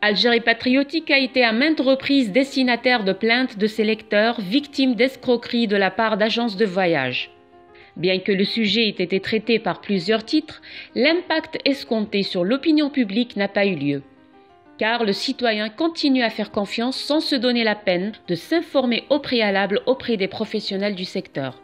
Algérie Patriotique a été à maintes reprises destinataire de plaintes de ses lecteurs victimes d'escroqueries de la part d'agences de voyage. Bien que le sujet ait été traité par plusieurs titres, l'impact escompté sur l'opinion publique n'a pas eu lieu. Car le citoyen continue à faire confiance sans se donner la peine de s'informer au préalable auprès des professionnels du secteur.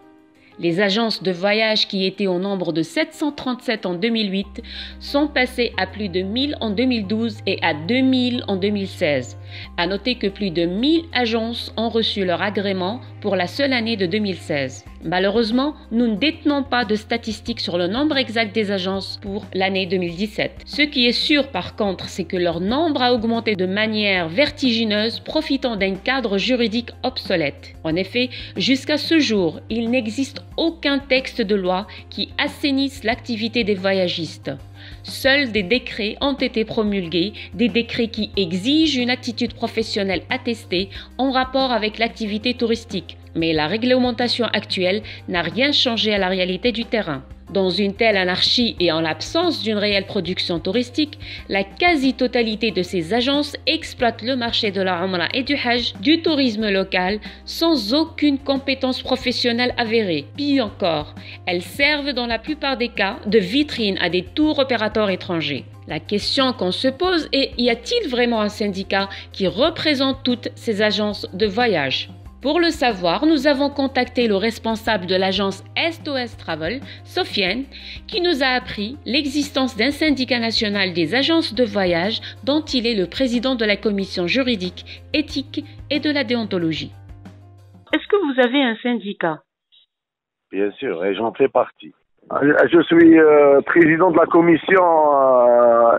Les agences de voyage qui étaient au nombre de 737 en 2008 sont passées à plus de 1000 en 2012 et à 2000 en 2016. À noter que plus de 1000 agences ont reçu leur agrément pour la seule année de 2016. Malheureusement, nous ne détenons pas de statistiques sur le nombre exact des agences pour l'année 2017. Ce qui est sûr par contre, c'est que leur nombre a augmenté de manière vertigineuse, profitant d'un cadre juridique obsolète. En effet, jusqu'à ce jour, il n'existe aucun texte de loi qui assainisse l'activité des voyagistes. Seuls des décrets ont été promulgués, des décrets qui exigent une attitude professionnelle attestée en rapport avec l'activité touristique. Mais la réglementation actuelle n'a rien changé à la réalité du terrain. Dans une telle anarchie et en l'absence d'une réelle production touristique, la quasi-totalité de ces agences exploitent le marché de la Umrah et du Hajj, du tourisme local, sans aucune compétence professionnelle avérée. Pire encore, elles servent dans la plupart des cas de vitrine à des tours opérateurs étrangers. La question qu'on se pose est, y a-t-il vraiment un syndicat qui représente toutes ces agences de voyage ? Pour le savoir, nous avons contacté le responsable de l'agence SOS Travel, Sofiane, qui nous a appris l'existence d'un syndicat national des agences de voyage dont il est le président de la commission juridique, éthique et de la déontologie. Est-ce que vous avez un syndicat? Bien sûr, et j'en fais partie. Je suis président de la commission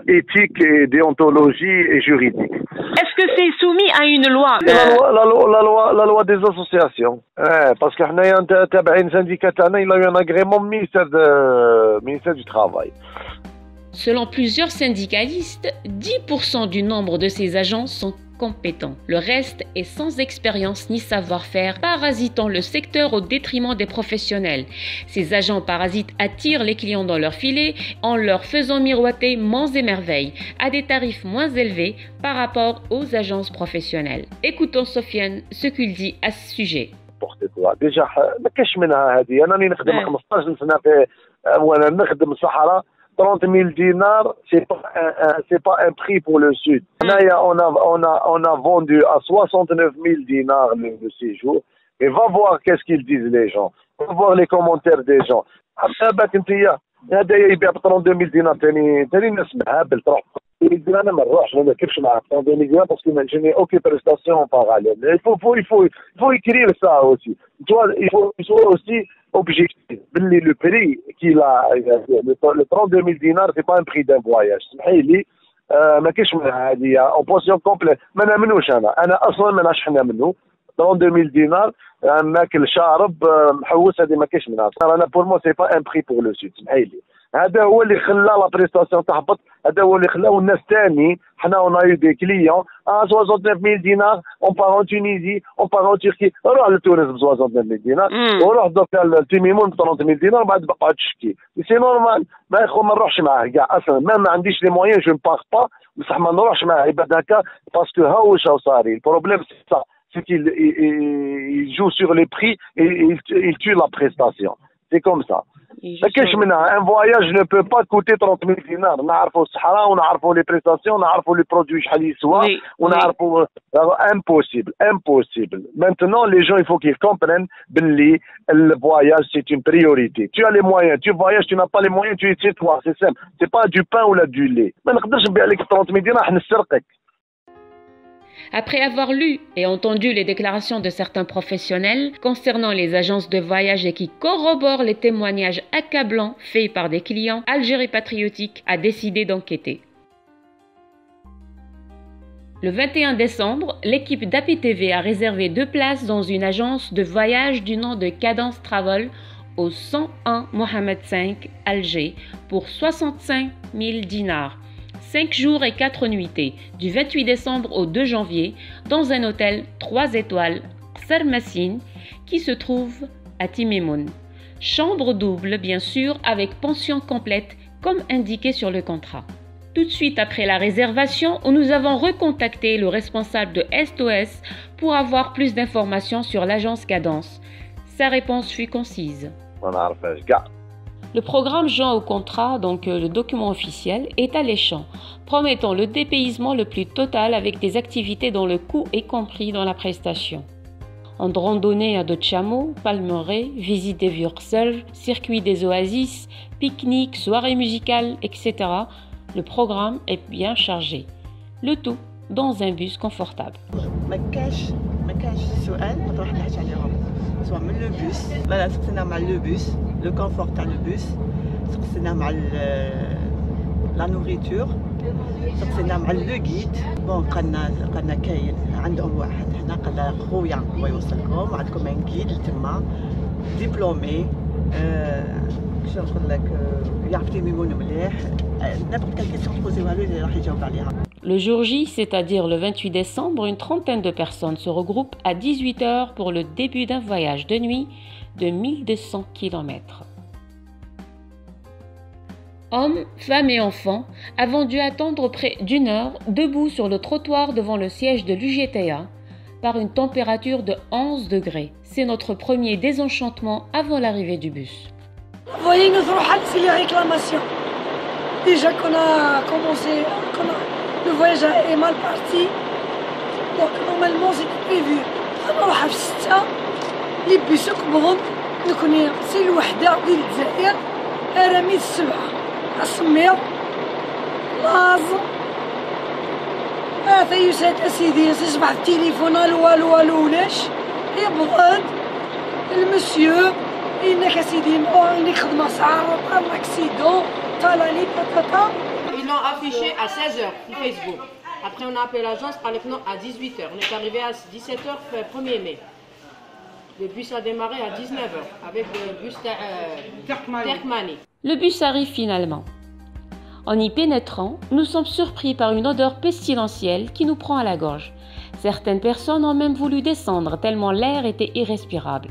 éthique et déontologie et juridique. Est-ce que c'est soumis à une loi? La loi des associations. Parce que un syndicat, il a eu un agrément ministère du Travail. Selon plusieurs syndicalistes, 10% du nombre de ces agents sont compétents. Le reste est sans expérience ni savoir-faire, parasitant le secteur au détriment des professionnels. Ces agents parasites attirent les clients dans leur filet en leur faisant miroiter monts et merveilles à des tarifs moins élevés par rapport aux agences professionnelles. Écoutons Sofiane ce qu'il dit à ce sujet. Déjà, ما كاش منها هذه أنا نخدم 15 سنة في وأنا نخدم الصحراء 30 000 dinars, c'est pas un prix pour le Sud. On a vendu à 69 000 dinars le séjour. Et va voir qu'est-ce qu'ils disent les gens. Va voir les commentaires des gens. هذا يبيع ب 32 000 دينار ثاني نسمعها بالطرح. انا ما نروحش ما نركبش مع 32 000 دينار parce que je n'ai aucune prestation en parallèle. Il faut écrire ça aussi. Il faut aussi objectif. Le prix qu'il a, le 32 000 dinars, c'est pas un prix d'un voyage. سمحيلي ما كاينش منها هذه en pension complète. ما نامنوش انا اصلا ما نشحنها منه 32 000 dinars. ناكل شارب محوس هذه ما كاينش منها. انا بور مو سي با ان بري بور لو سود سمحيلي. هذا هو اللي خلى لا بريستاسيون تهبط. هذا هو اللي خلاو الناس ثاني حنا اون ايو دي كليون 69000 دينار اون بار ان تونيزي اون بار ان تركي روح لتونس ب 69000 دينار وروح دوكا لتيميمون ب 30000 دينار بعد بقى تشكي سي نورمال. ما يخو ما نروحش معاه كاع اصلا ما عنديش لي مويان جو باغ با بصح ما نروحش معاه عباد هكا باسكو ها واش راهو صاري البروبليم سي سا c'est qu'il joue sur les prix et il tue la prestation. C'est comme ça. Un voyage ne peut pas coûter 30 000 dinars. On a le Sahara, on a les prestations, on a les produits on a impossible. Maintenant, les gens, il faut qu'ils comprennent que le voyage, c'est une priorité. Tu as les moyens, tu voyages, tu n'as pas les moyens, tu es chez toi, c'est simple. C'est pas du pain ou du lait. Mais on ne 30 000 dinars, Après avoir lu et entendu les déclarations de certains professionnels concernant les agences de voyage et qui corroborent les témoignages accablants faits par des clients, Algérie Patriotique a décidé d'enquêter. Le 21 décembre, l'équipe d'APTV a réservé 2 places dans une agence de voyage du nom de Cadence Travel au 101 Mohamed V, Alger, pour 65 000 dinars. 5 jours et 4 nuitées, du 28 décembre au 2 janvier, dans un hôtel 3 étoiles, Sarmassine, qui se trouve à Timimoun. Chambre double, bien sûr, avec pension complète, comme indiqué sur le contrat. Tout de suite après la réservation, nous avons recontacté le responsable de SOS pour avoir plus d'informations sur l'agence Cadence. Sa réponse fut concise. Le programme joint au contrat, donc le document officiel, est alléchant, promettant le dépaysement le plus total avec des activités dont le coût est compris dans la prestation. En randonnée à dos de chameau, palmeraies, visite des Würsel, circuit des oasis, pique-nique, soirée musicale, etc. Le programme est bien chargé. Le tout dans un bus confortable. soit le bus, là c'est normal le bus, le confort à le bus, c'est normal la nourriture, c'est normal le guide. Bon, قلنا كاين عندهم واحد هنا قال خويا هو يوصلكم عندكم ان جيد تما دبلومي شنو نقول لك يعرف تيمون مليح n'importe quelle question تبوزيوها له اللي راح يجاوب عليها. Le jour J, c'est-à-dire le 28 décembre, une trentaine de personnes se regroupent à 18 h pour le début d'un voyage de nuit de 1200 km. Hommes, femmes et enfants avons dû attendre près d'une heure debout sur le trottoir devant le siège de l'UGTA par une température de 11 degrés. C'est notre premier désenchantement avant l'arrivée du bus. Vous voyez, nous allons faire les réclamations. Déjà qu'on a commencé, le voyage est mal parti, donc normalement c'était prévu. نروح في 6 لي بيس يقبضون نكوني سي الوحدة ديال الجزائر رميد 7 السمير لاز ثيوسات اسيدي تصبح التليفون الو ولاش يبغض المسيو انك اسيدي انك خدمة سعر الاكسيدون طالعني بطاطا. Ils l'ont affiché à 16 h sur Facebook. Après, on a appelé l'agence par le nom à 18 h. On est arrivé à 17 h le 1er mai. Le bus a démarré à 19 h avec le bus Turkmani. Le bus arrive finalement. En y pénétrant, nous sommes surpris par une odeur pestilentielle qui nous prend à la gorge. Certaines personnes ont même voulu descendre tellement l'air était irrespirable.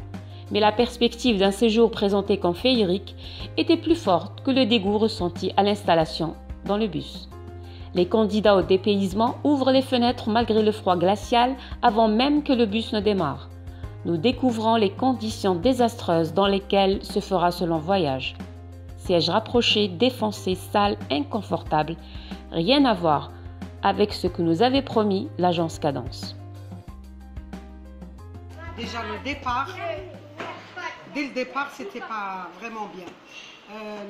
Mais la perspective d'un séjour présenté comme féerique était plus forte que le dégoût ressenti à l'installation dans le bus. Les candidats au dépaysement ouvrent les fenêtres malgré le froid glacial avant même que le bus ne démarre. Nous découvrons les conditions désastreuses dans lesquelles se fera ce long voyage. Sièges rapprochés, défoncés, sales, inconfortables. Rien à voir avec ce que nous avait promis l'agence Cadence. Déjà dès le départ, c'était pas vraiment bien.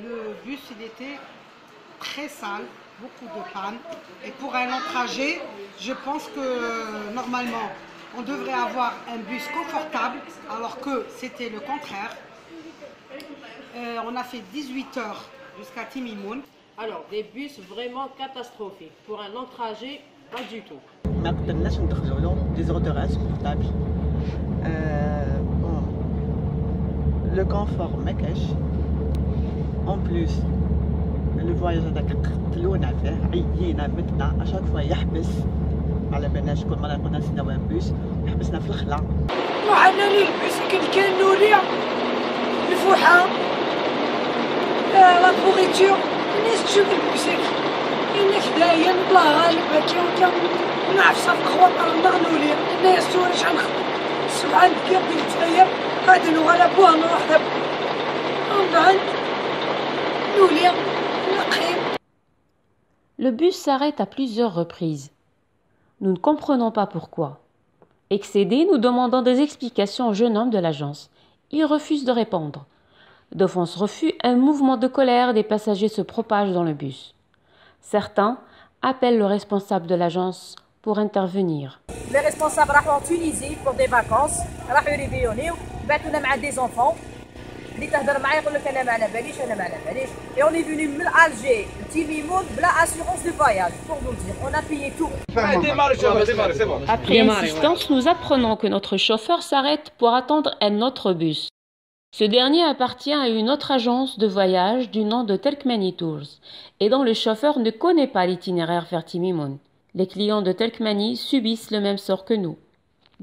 Le bus, il était très sale, beaucoup de panne. Et pour un long trajet, je pense que normalement, on devrait avoir un bus confortable, alors que c'était le contraire. On a fait 18 heures jusqu'à Timimoun. Alors, des bus vraiment catastrophiques. Pour un long trajet, pas du tout. ما قدرناش ندخلوا لهم دي زوردور انسبورتابل. Le confort ما كاش. En plus, le voyage هذاك قتلونا فيه عيينا متنا اشاك فوا يحبس على بالناش كل مرة كنا نستناو بوس يحبسنا في الخلا. وحنا نلبس كان نوريا الفوحة لا بوغيتور الناس تشوف البوسك إنك دايا بلا غالب هكا نعفصة في الخواطر نغنولي الناس توري شحال نخدم 7 دقايق ديال الجزائر غادي نوغالا بوها نروح دابا ومن بعد نولي نقيم. Le bus s'arrête à plusieurs reprises. Nous ne comprenons pas pourquoi. Excédés, nous demandons des explications au jeune homme de l'agence. Il refuse de répondre. Devant ce refus, un mouvement de colère des passagers se propage dans le bus. Certains appellent le responsable de l'agence pour intervenir. Les responsables راحوا en Tunisie pour des vacances, راحوا يريفيونيو, بعثونا مع des enfants. اللي تهضر معايا يقول لك انا ما على باليش انا ما على باليش. Et on est venu من Alger, Timimoun, بلا assurance de voyage pour nous dire. On a payé tout. Après insistance, nous apprenons que notre chauffeur s'arrête pour attendre un autre bus. Ce dernier appartient à une autre agence de voyage du nom de Turkmani Tours et dont le chauffeur ne connaît pas l'itinéraire vers Timimoun. Les clients de Turkmani subissent le même sort que nous.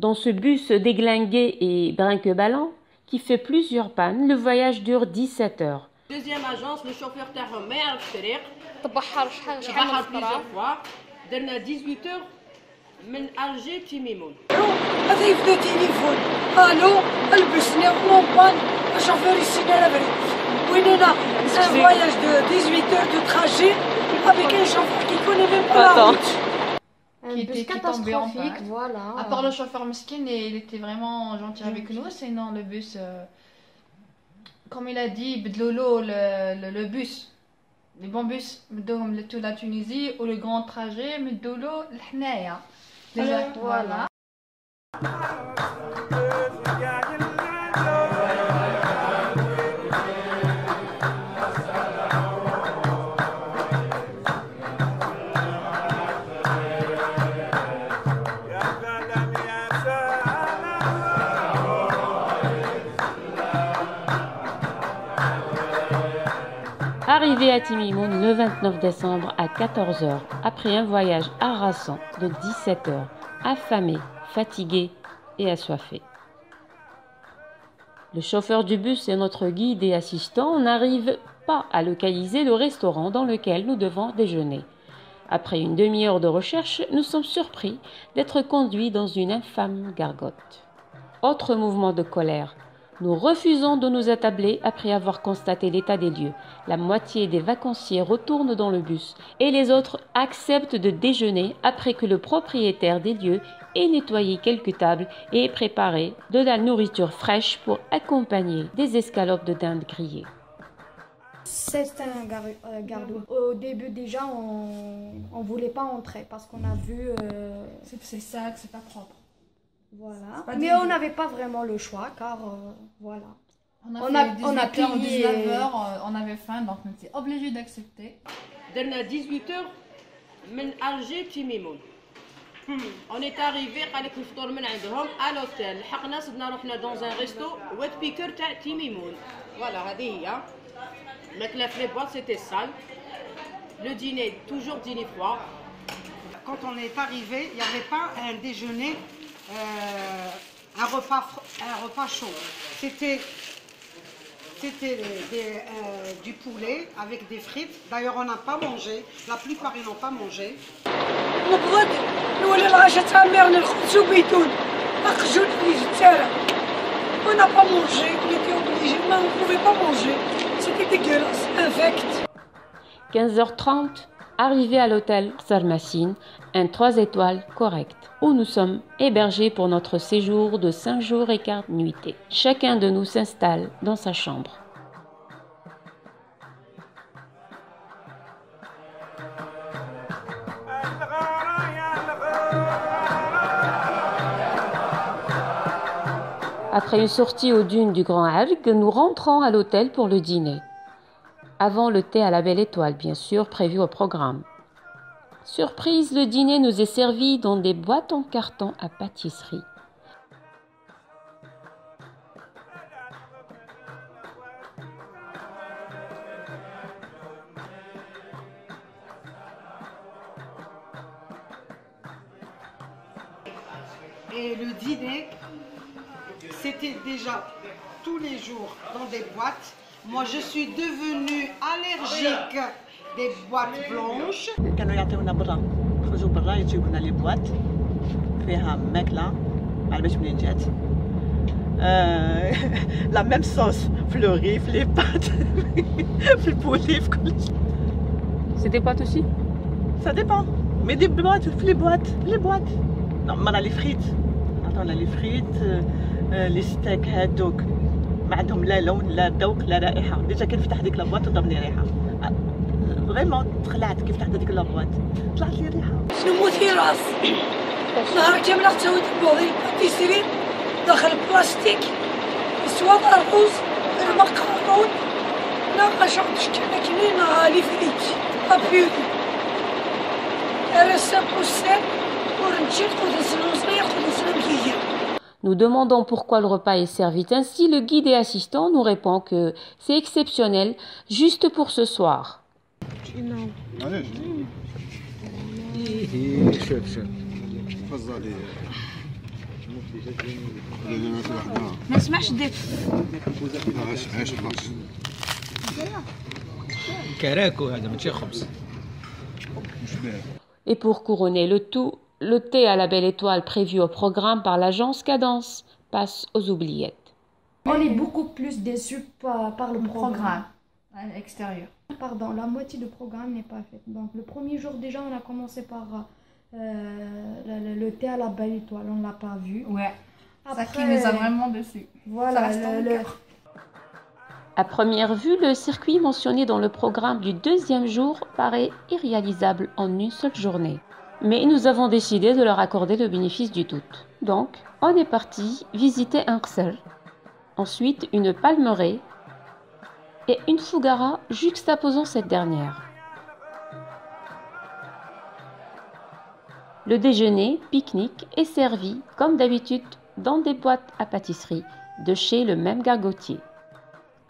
Dans ce bus déglingué et brinque-ballant, qui fait plusieurs pannes, le voyage dure 17 heures. Deuxième agence, le chauffeur تاعهم ما يعرفش الطريق. تبحر شحال تبحر plusieurs fois. درنا 18 heures من ألجي تيميمون. هذا يبدا تليفون. الو البسني لومبان الشوفور يسيني على بريد. وين انا un voyage de 18 heures de trajet avec un chauffeur qui connaît même pas la route. Qui était catastrophique, voilà. À part le chauffeur mesquin, il était vraiment gentil avec nous. Sinon, le bus, comme il a dit, le bus, les bons bus, toute la Tunisie, ou le grand trajet, Bdolo, l'Hnaya. Voilà. Arrivé à Timimoun le 29 décembre à 14 h, après un voyage harassant de 17 heures, affamé, fatigué et assoiffé. Le chauffeur du bus et notre guide et assistant n'arrivent pas à localiser le restaurant dans lequel nous devons déjeuner. Après une demi-heure de recherche, nous sommes surpris d'être conduits dans une infâme gargote. Autre mouvement de colère. Nous refusons de nous attabler après avoir constaté l'état des lieux. La moitié des vacanciers retournent dans le bus et les autres acceptent de déjeuner après que le propriétaire des lieux ait nettoyé quelques tables et ait préparé de la nourriture fraîche pour accompagner des escalopes de dinde grillées. C'est un gardou. Au début déjà, on voulait pas entrer parce qu'on a vu... C'est ça, que c'est pas propre. Voilà. Mais on n'avait pas vraiment le choix car voilà. On a payé 19h, on avait faim donc on était obligé d'accepter. درنا 18 heures من ألجي تيميمون. On est arrivé قال لك الفطور من عندهم à l'hôtel. لحقنا صدنا رحنا dans un resto وات بيكر تاع تيميمون. Voilà هذه هي. الماكلة في لي بواط c'était sale. Le dîner toujours dîner froid. Quand on est arrivé, il n'y avait pas un déjeuner. Un repas chaud. C'était du poulet avec des frites. D'ailleurs, on n'a pas mangé. La plupart, ils n'ont pas mangé. On n'a pas mangé. On était obligés. On ne pouvait pas manger. C'était dégueulasse, infect. 15h30, arrivé à l'hôtel Sarmassine, un 3 étoiles correct, où nous sommes hébergés pour notre séjour de 5 jours et 4 nuitées. Chacun de nous s'installe dans sa chambre. Après une sortie aux dunes du Grand Arc, nous rentrons à l'hôtel pour le dîner. Avant le thé à la belle étoile, bien sûr, prévu au programme. Surprise, le dîner nous est servi dans des boîtes en carton à pâtisserie. Et le dîner, c'était déjà tous les jours dans des boîtes. Moi, je suis devenue allergique des boîtes blanches. كانوا يعطيونا برا نخرجوا برا يجيبوا لنا لي بواط فيها ماكله ما عرفتش منين جات لا ميم صوص في الرغيف في لي بات في البولي في كل شيء. C'était pas aussi? Ça dépend. Mais des boîtes في les boîtes. مرة لي فريت عطونا لي فريت لي ستيك هادوك ما عندهم لا لون لا ذوق لا رائحه. ديجا كي فتح ديك لابواط وضربني ريحه. فريمون تخلعت كيف فتحت هذيك لابواط طلعت لي ريحه. نموتي راس. نهار كامل غتسوي بوضي باتيسري داخل بلاستيك اسود ارقوز المقارون ناقش شكل كنين لي فريت ابيض. رسم بوسير ورنشي تقول سنه صغير تقول سنه كبير. Nous demandons pourquoi le repas est servi ainsi. Le guide et assistant nous répond que c'est exceptionnel, juste pour ce soir. Et pour couronner le tout, le thé à la belle étoile prévu au programme par l'agence Cadence passe aux oubliettes. On est beaucoup plus déçus par le programme à l'extérieur. Pardon, la moitié du programme n'est pas faite. Donc le premier jour déjà, on a commencé par le thé à la belle étoile, on ne l'a pas vu. Ouais, après, ça qui nous a vraiment dessus. Voilà, ça reste dans le cœur. À première vue, le circuit mentionné dans le programme du deuxième jour paraît irréalisable en une seule journée. Mais nous avons décidé de leur accorder le bénéfice du doute. Donc, on est parti visiter un qsr, ensuite une palmeraie et une fougara juxtaposant cette dernière. Le déjeuner, pique-nique est servi, comme d'habitude, dans des boîtes à pâtisserie de chez le même gargotier.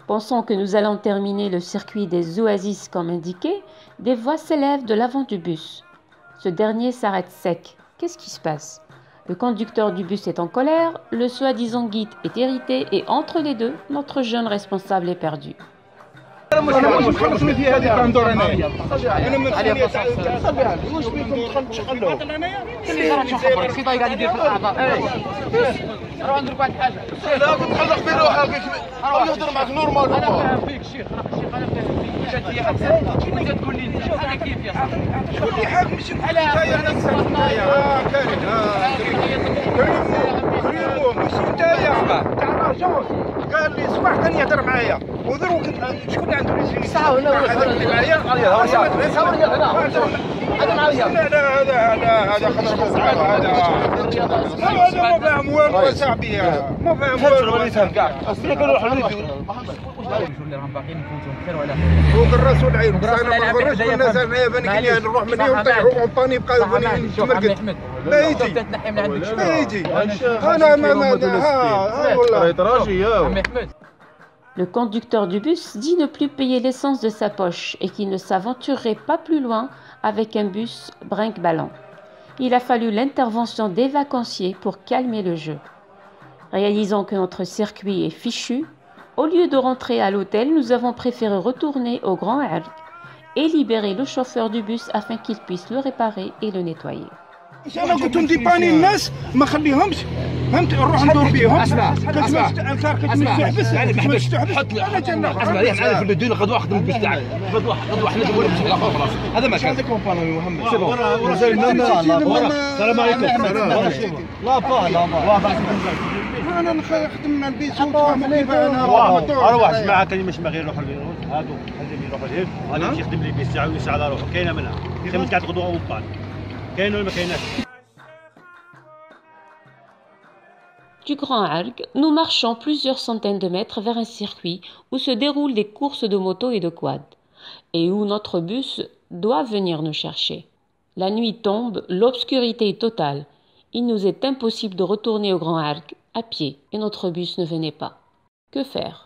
Pensant que nous allons terminer le circuit des oasis comme indiqué, des voix s'élèvent de l'avant du bus. Ce dernier s'arrête sec. Qu'est-ce qui se passe? Le conducteur du bus est en colère, le soi-disant guide est irrité et entre les deux, notre jeune responsable est perdu. قال لي صباح كان يهضر معايا ودروك شكون عنده ريزين ساعه ولا معايا هذا معايا هذا خضر هذا ما فاهم والو صاحبي ما فاهم والو ما يفهم كاع اصلا كنروح اللي راهم باقيين نفوتوا خير ولا فوق الراس والعين انا ما نغرش الناس هنايا فاني نروح مني ونطيحوا اونطاني يبقى فاني نتمرقد لا يجي لا يجي انا ما والله. Le conducteur du bus dit ne plus payer l'essence de sa poche et qu'il ne s'aventurerait pas plus loin avec un bus brinque-ballant. Il a fallu l'intervention des vacanciers pour calmer le jeu. Réalisant que notre circuit est fichu, au lieu de rentrer à l'hôtel, nous avons préféré retourner au Grand Arc et libérer le chauffeur du bus afin qu'il puisse le réparer et le nettoyer. انا قلت نديباني الناس ما خليهمش فهمت نروح ندور فيهم اسمع في الدين غدوه خدم البيس تاعك غدوه حنا ندور الاخر خلاص هذا ما كان هذا كومباني محمد سي بون السلام عليكم لا با انا نخدم مع البيس ونتفاهم كيف انا اروح جماعه كاين مش ما غير يروحوا هادو لازم يروحوا لهم هذا يمشي يخدم لي البيس تاعو ويسعى على روحه كاينه منها خدمت قاعد غدوه وبان. Du Grand Arc, nous marchons plusieurs centaines de mètres vers un circuit où se déroulent des courses de moto et de quad, et où notre bus doit venir nous chercher. La nuit tombe, l'obscurité est totale. Il nous est impossible de retourner au Grand Arc à pied, et notre bus ne venait pas. Que faire?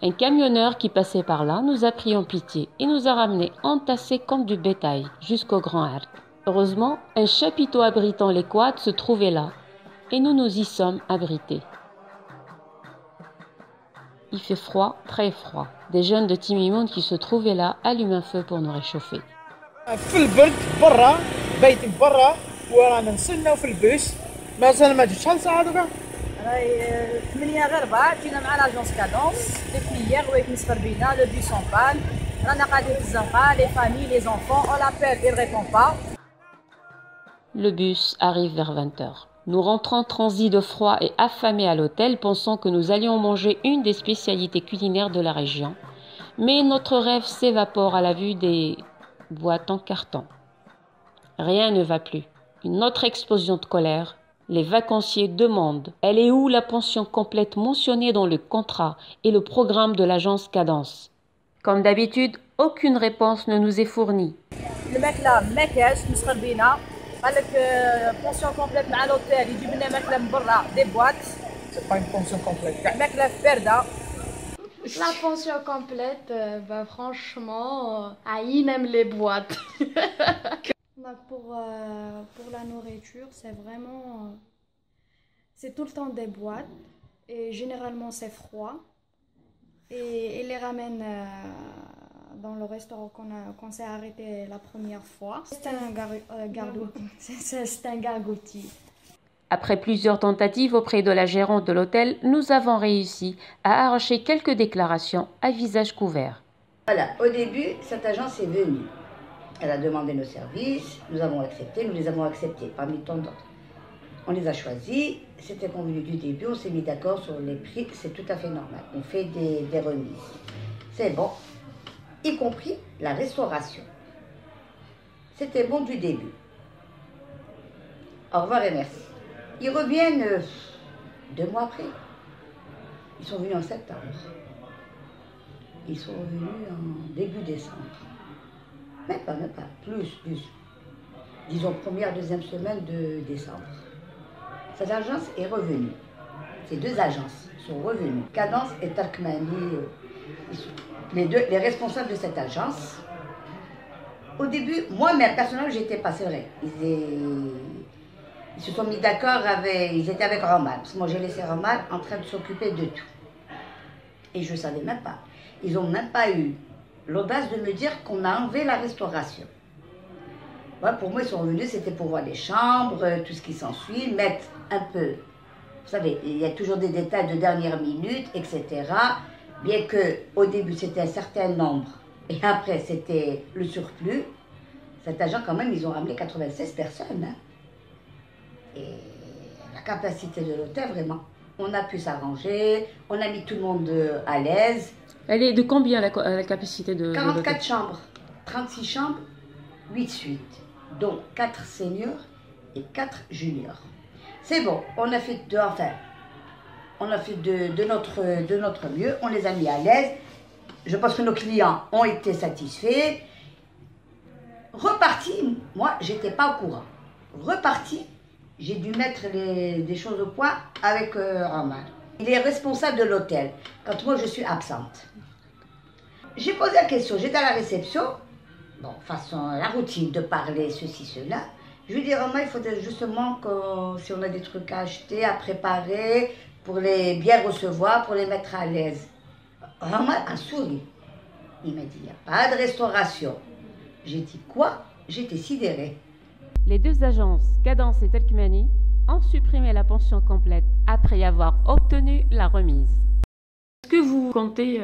Un camionneur qui passait par là nous a pris en pitié et nous a ramenés entassés comme du bétail jusqu'au Grand Arc. Heureusement, un chapiteau abritant les quads se trouvait là et nous nous y sommes abrités. Il fait froid, très froid. Des jeunes de Timimoun qui se trouvaient là allument un feu pour nous réchauffer. في البرد برا بايتين برا ورانا نستناو في البيس مازال ما جوش شحال ساعه دوكا راهي 8 غير ربع جينا مع لاجونس كادونس ديبلي هيير ويك مسخر بينا لو بيس اون بان رانا قاعدين في الزنقه لي فامي لي زونفون اون لابيل il répond pas. Le bus arrive vers 20h. Nous rentrons transis de froid et affamés à l'hôtel, pensant que nous allions manger une des spécialités culinaires de la région. Mais notre rêve s'évapore à la vue des boîtes en carton. Rien ne va plus. Une autre explosion de colère. Les vacanciers demandent « Elle est où la pension complète mentionnée dans le contrat et le programme de l'agence Cadence ?» Comme d'habitude, aucune réponse ne nous est fournie. الماكله ما كاش مسخر بينا قال لك بونسيون كومبليت مع لوتيل يجيب لنا ماكله من برا دي بواط سي با اون بونسيون كومبليت ماكله بارده La pension complète, franchement, il aime les boîtes. Pour la nourriture, c'est vraiment... c'est tout le temps des boîtes. Et généralement, c'est froid. Et ils les ramènent dans le restaurant qu'on s'est arrêté la première fois. C'est un gargouti. Après plusieurs tentatives auprès de la gérante de l'hôtel, nous avons réussi à arracher quelques déclarations à visage couvert. Voilà, au début, cette agence est venue. Elle a demandé nos services, nous avons accepté, nous les avons acceptés parmi tant d'autres. On les a choisis, c'était convenu du début, on s'est mis d'accord sur les prix, c'est tout à fait normal. On fait des remises. C'est bon, y compris la restauration. C'était bon du début. Au revoir et merci. Ils reviennent 2 mois après. Ils sont venus en septembre. Ils sont venus en début décembre. Même pas, plus. Disons première, deuxième semaine de décembre. Cette agence est revenue. Ces 2 agences sont revenues. Cadence et Turkmani, les responsables de cette agence. Au début, moi-même, personnellement, j'étais pas, c'est vrai. Ils se sont mis d'accord ils étaient avec Roman. Parce que moi, j'ai laissé Roman en train de s'occuper de tout. Et je ne savais même pas. Ils n'ont même pas eu l'audace de me dire qu'on a enlevé la restauration. Ouais, pour moi, ils sont revenus, c'était pour voir les chambres, tout ce qui s'ensuit, mettre un peu. Vous savez, il y a toujours des détails de dernière minute, etc. Bien qu'au début, c'était un certain nombre. Et après, c'était le surplus. Cet agent, quand même, ils ont ramené 96 personnes. Hein. Et la capacité de l'hôtel, vraiment, on a pu s'arranger, on a mis tout le monde à l'aise. Elle est de combien la capacité de 44 chambres, 36 chambres, 8 suites, dont 4 seniors et 4 juniors. C'est bon, on a fait de notre mieux, on les a mis à l'aise. Je pense que nos clients ont été satisfaits. Reparti, moi, j'étais pas au courant. Reparti, j'ai dû mettre des choses au point avec Roman. Il est responsable de l'hôtel quand moi je suis absente. J'ai posé la question, j'étais à la réception, bon, façon la routine de parler ceci, cela. Je lui dis, Roman, il faudrait justement que si on a des trucs à acheter, à préparer, pour les bien recevoir, pour les mettre à l'aise. Roman a souri. Il m'a dit, il n'y a pas de restauration. J'ai dit, quoi? J'étais sidérée. Les 2 agences, Cadence et Turkmani, ont supprimé la pension complète après avoir obtenu la remise. Est-ce que vous comptez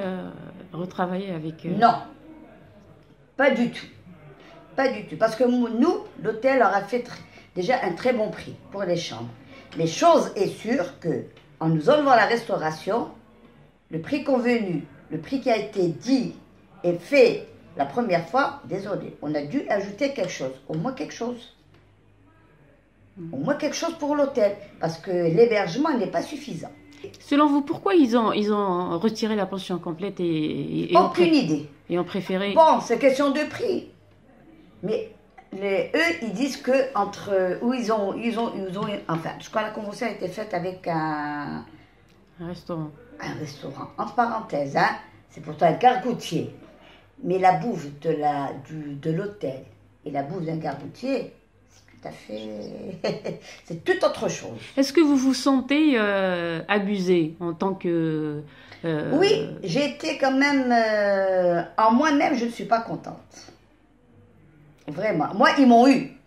retravailler avec eux? Non, pas du tout. Pas du tout. Parce que nous, l'hôtel leur a fait déjà un très bon prix pour les chambres. Mais chose est sûre que, en nous enlevant la restauration, le prix convenu, le prix qui a été dit et fait la première fois, désolé, on a dû ajouter quelque chose, au moins quelque chose. Au moins quelque chose pour l'hôtel, parce que l'hébergement n'est pas suffisant. Selon vous, pourquoi ils ont retiré la pension complète et aucune idée. Et ont préféré... Bon, c'est question de prix. Mais eux, ils disent que entre où ils ont enfin, je crois que la convention a été faite avec un restaurant. Un restaurant, entre parenthèses, hein, c'est pourtant un gargoutier. Mais la bouffe de l'hôtel et la bouffe d'un gargoutier, c'est tout à fait... c'est tout autre chose. Est-ce que vous vous sentez abusé en tant que... Oui, j'ai été quand même... en moi-même, je ne suis pas contente. Vraiment. Moi, ils m'ont eu.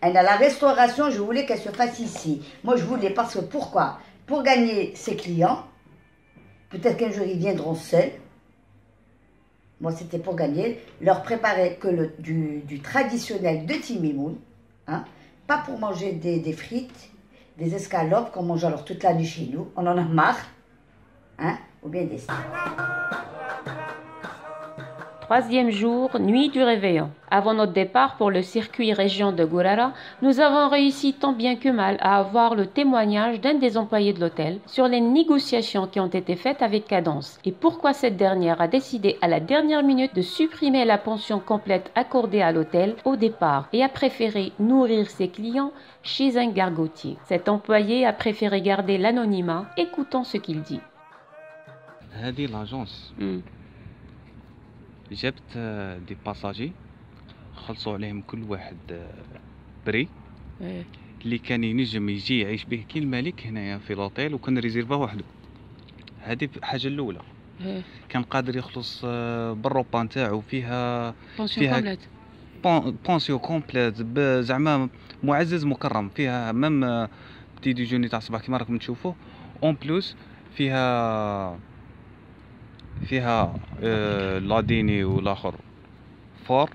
Elle a la restauration, je voulais qu'elle se fasse ici. Moi, je voulais, parce que pourquoi? Pour gagner ses clients. Peut-être qu'un jour, ils viendront seuls. Moi, c'était pour gagner. Leur préparer que du traditionnel de Timimoun. Hein, pas pour manger des frites, des escalopes qu'on mange alors toute la nuit chez nous. On en a marre. Hein, ou bien des steaks. 3e jour, nuit du réveillon. Avant notre départ pour le circuit région de Gourara, nous avons réussi tant bien que mal à avoir le témoignage d'un des employés de l'hôtel sur les négociations qui ont été faites avec Cadence et pourquoi cette dernière a décidé à la dernière minute de supprimer la pension complète accordée à l'hôtel au départ et a préféré nourrir ses clients chez un gargotier. Cet employé a préféré garder l'anonymat. Écoutons ce qu'il dit. هذه لاجونس جابت دي باساجي خلصوا عليهم كل واحد بري اللي كان ينجم يجي يعيش به كي الملك هنايا في لوطيل وكان ريزيرفا وحده. هذه الحاجه الاولى. كان قادر يخلص بالروبا نتاعو فيها بونسيون كومبليت زعما معزز مكرم، فيها ميم بتي ديجوني تاع الصباح كيما راكم تشوفوا. اون بلوس فيها لاديني والاخر فور.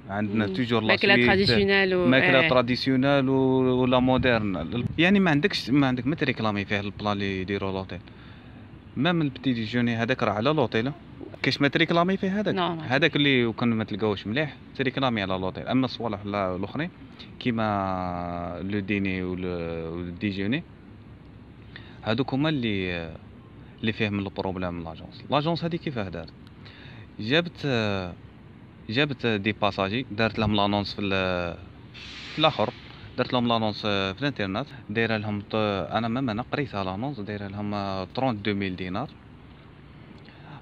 عندنا توجور ماكله تراديسيونال ماكله تراديسيونال ولا مودرن. يعني ما عندك ما تريكلامي فيه البلان اللي يديروا لوطيل. ميم البتي ديجوني هذاك راه على لوطيل، كاش ما تريكلامي فيه هذاك اللي وكان ما تلقاوش مليح تريكلامي على لوطيل. اما الصوالح الاخرين كيما لو ديني والديجوني هذوك هما اللي فيه من البروبليم. لاجونس هذه كيفاه دارت؟ جابت دي باساجي، دارت لهم لانونس في الاخر، درت لهم لانونس في الانترنت، دايره لهم انا قريتها لانونس، دايره لهم 32000 دينار.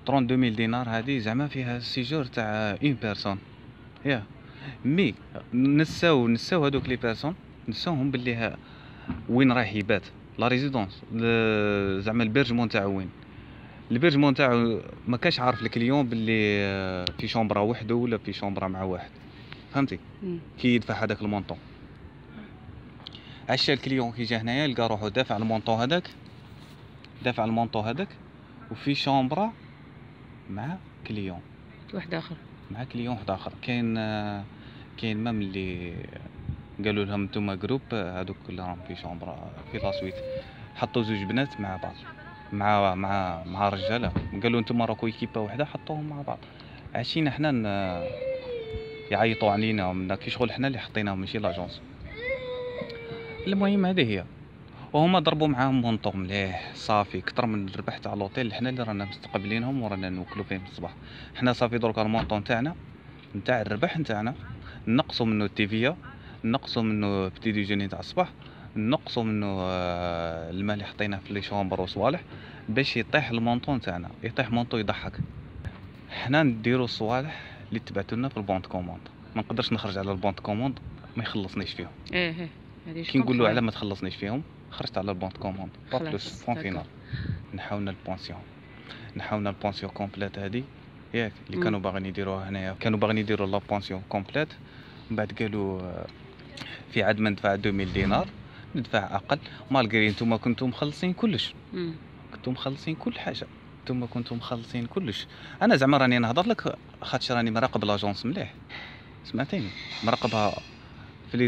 32000 دينار هذه زعما فيها السيجور تاع اون بيرسون. يا مي نساو هذوك لي بيرسون، نساوهم باللي وين رايح يبات لا ريزيدونس، زعما البيرجمون تاعو وين. البيرجمون تاعو ما كاش عارف الكليون باللي في شومبرا وحده ولا في شومبرا مع واحد، فهمتي؟ كي يدفع هذاك المونطون، عشا الكليون كي جا هنايا لقى روحو دافع المونطون هذاك وفي شومبرا مع كليون واحد اخر. كاين مام اللي قالوا لهم نتوما جروب هذوك اللي راهم في شومبرا في لاسويت، حطوا زوج بنات مع بعض مع رجاله، قالوا نتوما راكو ايكيبا وحده، حطوهم مع بعض. عشينا حنا يعيطوا علينا كي شغل حنا اللي حطيناهم ماشي لاجونس. المهم هذه هي، وهما ضربوا معاهم مونطون مليح صافي، كثر من الربح تاع لوطيل حنا اللي رانا مستقبلينهم ورانا نوكلوا فيهم الصباح. حنا صافي دركا المونطون تاعنا نتاع الربح نتاعنا نقصوا منه التيفيا، نقصوا منه بتي ديجوني تاع الصباح، نقصوا منه المال اللي حطيناه في لي شومبر وصوالح باش يطيح المونطون تاعنا، يطيح مونطون يضحك. حنا نديروا الصوالح اللي تبعتوا لنا في البونت كوموند، ما نقدرش نخرج على البونت كوموند ما يخلصنيش فيهم. كي نقولوا على ما تخلصنيش فيهم خرجت على البونت كوموند با بلوس بوان فينال. نحاولنا البونسيون كومبليت هذه ياك اللي كانوا باغيين يديروها هنايا، كانوا باغيين يديروا لا بونسيون كومبليت، من بعد قالوا في عاد ما ندفع 2000 دينار ندفع اقل، مالغري نتوما كنتم مخلصين كلش، كنتم مخلصين كل حاجه، نتوما كنتم مخلصين كلش. انا زعما راني نهضر لك خاطش راني مراقب لاجونس مليح، سمعتيني؟ مراقبها في لي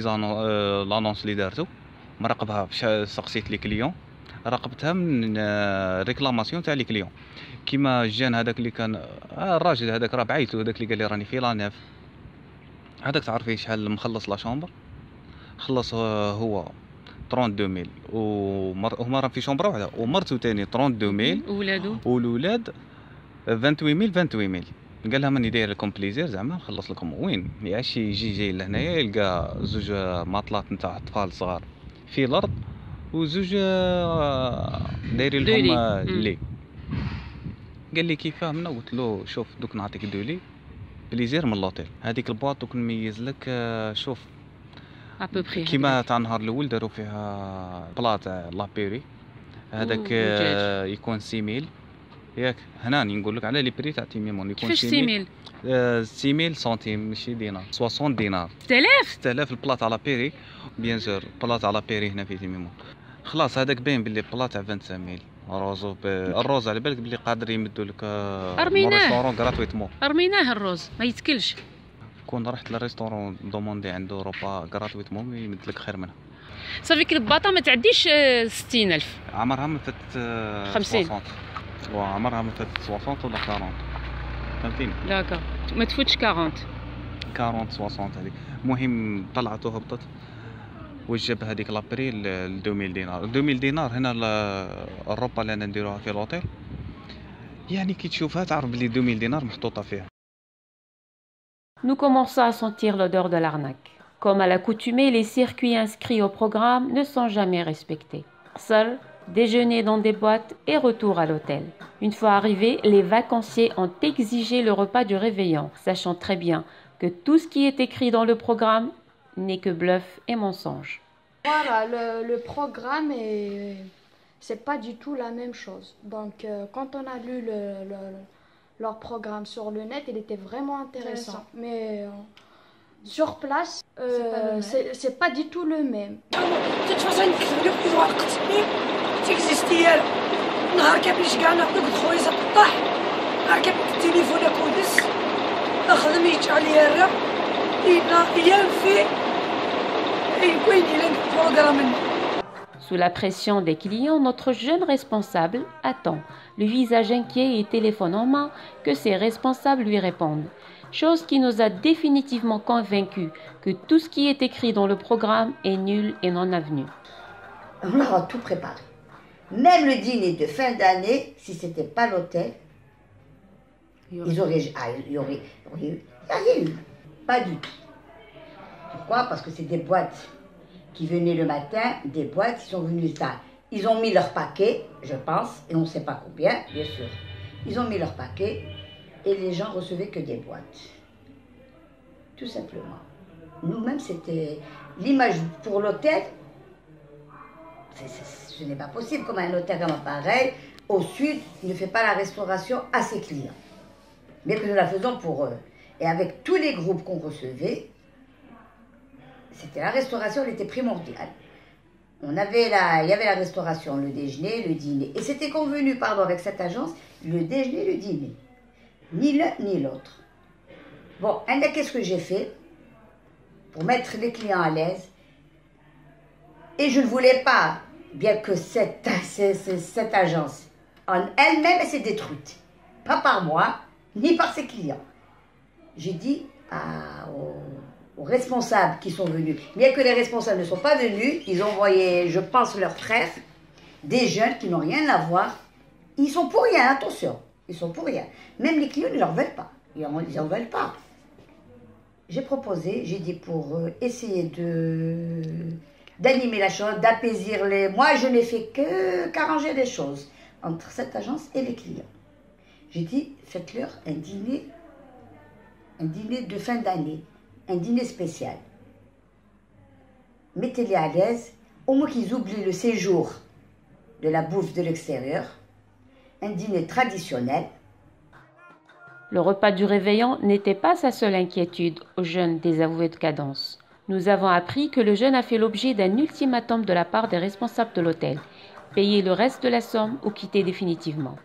لانونس اللي دارتو، مراقبها سقسيت لي كليون، راقبتها من ريكلاماسيون تاع لي كليون. كيما جان هذاك اللي كان الراجل هذاك راه بعيطلو، هذاك اللي قال لي راني في لانيف، هذاك تعرفي شحال مخلص لا شومبر؟ خلص هو 32000 وهما راه في شومبر وحده، ومرتو تاني 32000 وولادو والولاد 28000. قال لها ماني داير لكم بليزير زعما نخلص لكم. وين يعيش يجي جاي لهنايا يلقى زوج ماطلات نتاع اطفال صغار في الارض وزوج دايرين لهم لي. قال لي كيفاه منا؟ قلت له شوف دوك نعطيك دولي بليزير من لوطيل، هذيك البواط دوك نميز لك. شوف كيما تاع النهار الاول داروا فيها بلا تاع لابيري هذاك يكون 6000 ياك. هنا نقول لك على لي بري تاع تيميمون يكون 6000 6000 سنتيم ماشي دينار، 60 دينار 6000 البلا تاع لابيري بيان سور. البلا تاع لابيري هنا في تيميمون خلاص هذاك باين باللي بلا تاع 25000 الروز. الروز على بالك باللي قادر يمدوا لك ريستورون غراتويتمون. رميناه الروز ما يتكلش. كون رحت للريستورون دوموندي عنده روبا غراتويتمون يمد لك خير منها. صافي كي الباطا ما تعديش 60000. عمرها ما فات 50 وعمرها ما فات 60 ولا 40 فهمتيني؟ داكا ما تفوتش 40 60 هذيك. المهم طلعت وهبطت وجاب هذيك لابري ل 2000 دينار. 2000 دينار هنا الروبا اللي انا نديروها في لوطيل يعني كي تشوفها تعرف بلي 2000 دينار محطوطه فيها. Nous commençons à sentir l'odeur de l'arnaque. Comme à l'accoutumée, les circuits inscrits au programme ne sont jamais respectés. Seul Déjeuner dans des boîtes et retour à l'hôtel. Une fois arrivés, les vacanciers ont exigé le repas du réveillon, sachant très bien que tout ce qui est écrit dans le programme n'est que bluff et mensonge. Voilà, le programme c'est pas du tout la même chose. Donc quand on a lu leur programme sur le net, il était vraiment intéressant. Mais sur place, c'est pas du tout le même. Sous la pression des clients, notre jeune responsable attend, le visage inquiet et téléphone en main, que ses responsables lui répondent. Chose qui nous a définitivement convaincus que tout ce qui est écrit dans le programme est nul et non avenu. On leur a tout préparé. Même le dîner de fin d'année, si ce n'était pas l'hôtel, il y aurait rien eu. Pas du tout. Pourquoi? Parce que c'est des boîtes qui venaient le matin, des boîtes qui sont venues tard. Ils ont mis leur paquet, je pense, et on ne sait pas combien, bien sûr. Ils ont mis leur paquet et les gens recevaient que des boîtes. Tout simplement. Nous-mêmes, c'était l'image pour l'hôtel. Ce n'est pas possible, comme un hôtel comme pareil, au sud, ne fait pas la restauration à ses clients. Mais que nous la faisons pour eux. Et avec tous les groupes qu'on recevait, c'était la restauration, elle était primordiale. Il y avait la restauration, le déjeuner, le dîner. Et c'était convenu, avec cette agence, le déjeuner, le dîner. Ni l'un ni l'autre. Bon, qu'est-ce que j'ai fait pour mettre les clients à l'aise? Et je ne voulais pas, bien que cette agence, en elle-même, elle s'est détruite. Pas par moi, ni par ses clients. J'ai dit aux responsables qui sont venus, bien que les responsables ne sont pas venus, ils ont envoyé, je pense, leurs frères, des jeunes qui n'ont rien à voir. Ils sont pour rien, attention, ils sont pour rien. Même les clients ne leur veulent pas, ils n'en veulent pas. J'ai proposé, j'ai dit pour essayer d'animer la chose, d'apaisir les... Moi, je n'ai fait qu'arranger les choses entre cette agence et les clients. J'ai dit, faites-leur un dîner de fin d'année, un dîner spécial. Mettez-les à l'aise, au moins qu'ils oublient le séjour de la bouffe de l'extérieur, un dîner traditionnel. Le repas du réveillon n'était pas sa seule inquiétude au jeune désavoué de Cadence. Nous avons appris que le jeune a fait l'objet d'un ultimatum de la part des responsables de l'hôtel. Payer le reste de la somme ou quitter définitivement.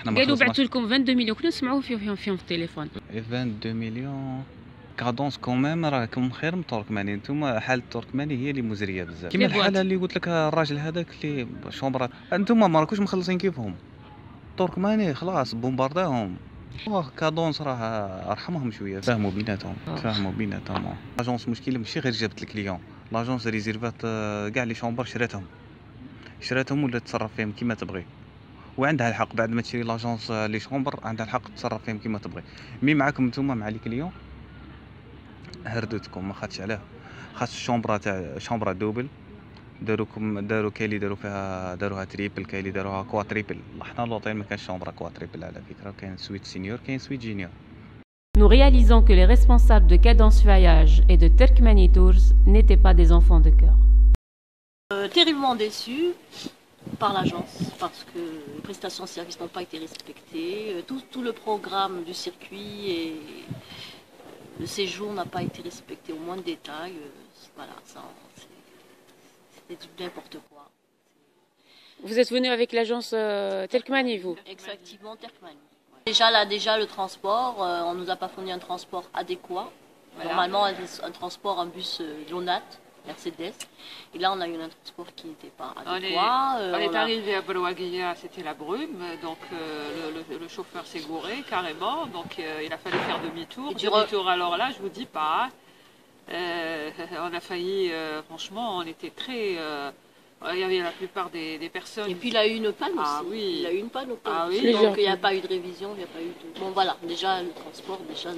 قالوا بعثوا لكم 22 مليون كنا نسمعوا فيهم في التليفون 22 مليون كادونس كوميم راكم خير من التركماني. نتوما حال التركماني هي اللي مزريه بزاف كيما الحاله اللي قلت لك الراجل هذاك اللي شومبرا. انتوما ما راكوش مخلصين كيفهم. التركماني خلاص بومبارداهم. كادونس راه ارحمهم شويه فهموا بيناتهم. لاجونس مشكله ماشي غير جابت الكليون، لاجونس ريزيرفات كاع لي شومبر شراتهم ولا تصرف فيهم كيما تبغي. وعندها الحق بعد ما تشري لاجونس لي شومبر عندها الحق تصرف فيهم كيما تبغي. مي معاكم نتوما مع لي كليون هردتكم ما خاطش علاه. خاص الشومبرا تاع شومبرا دوبل داروا كاين اللي داروها تريبل، كاين اللي داروها كواتريبل. حنا لوطيل ما كانش شومبرا كواتريبل على فكره، كاين سويت سينيور كاين سويت جينيور. Nous réalisons que les responsables de Cadence Voyage et de Turkmani Tours n'étaient pas des enfants de cœur. Terriblement déçus par l'agence parce que les prestations de service n'ont pas été respectées, tout le programme du circuit et le séjour n'a pas été respecté au moindre détail. Voilà, c'était du n'importe quoi. Vous êtes venu avec l'agence Turkmani, vous? Exactement, Turkmani. Déjà le transport, on nous a pas fourni un transport adéquat. Voilà. Normalement un transport, un bus Lonat, Mercedes. Et là, on a eu un transport qui n'était pas adéquat. On est arrivé à Belouaguia, c'était la brume, donc le chauffeur s'est gouré carrément, donc il a fallu faire demi-tour. Demi-tour, alors là, je vous dis pas, on a failli, franchement, on était Il y avait la plupart des personnes. Et puis il a eu une panne aussi. Oui. Il a eu une panne au pont. Ah oui. Donc il n'y a pas eu de révision, il n'y a pas eu de... Bon voilà, déjà le transport, déjà...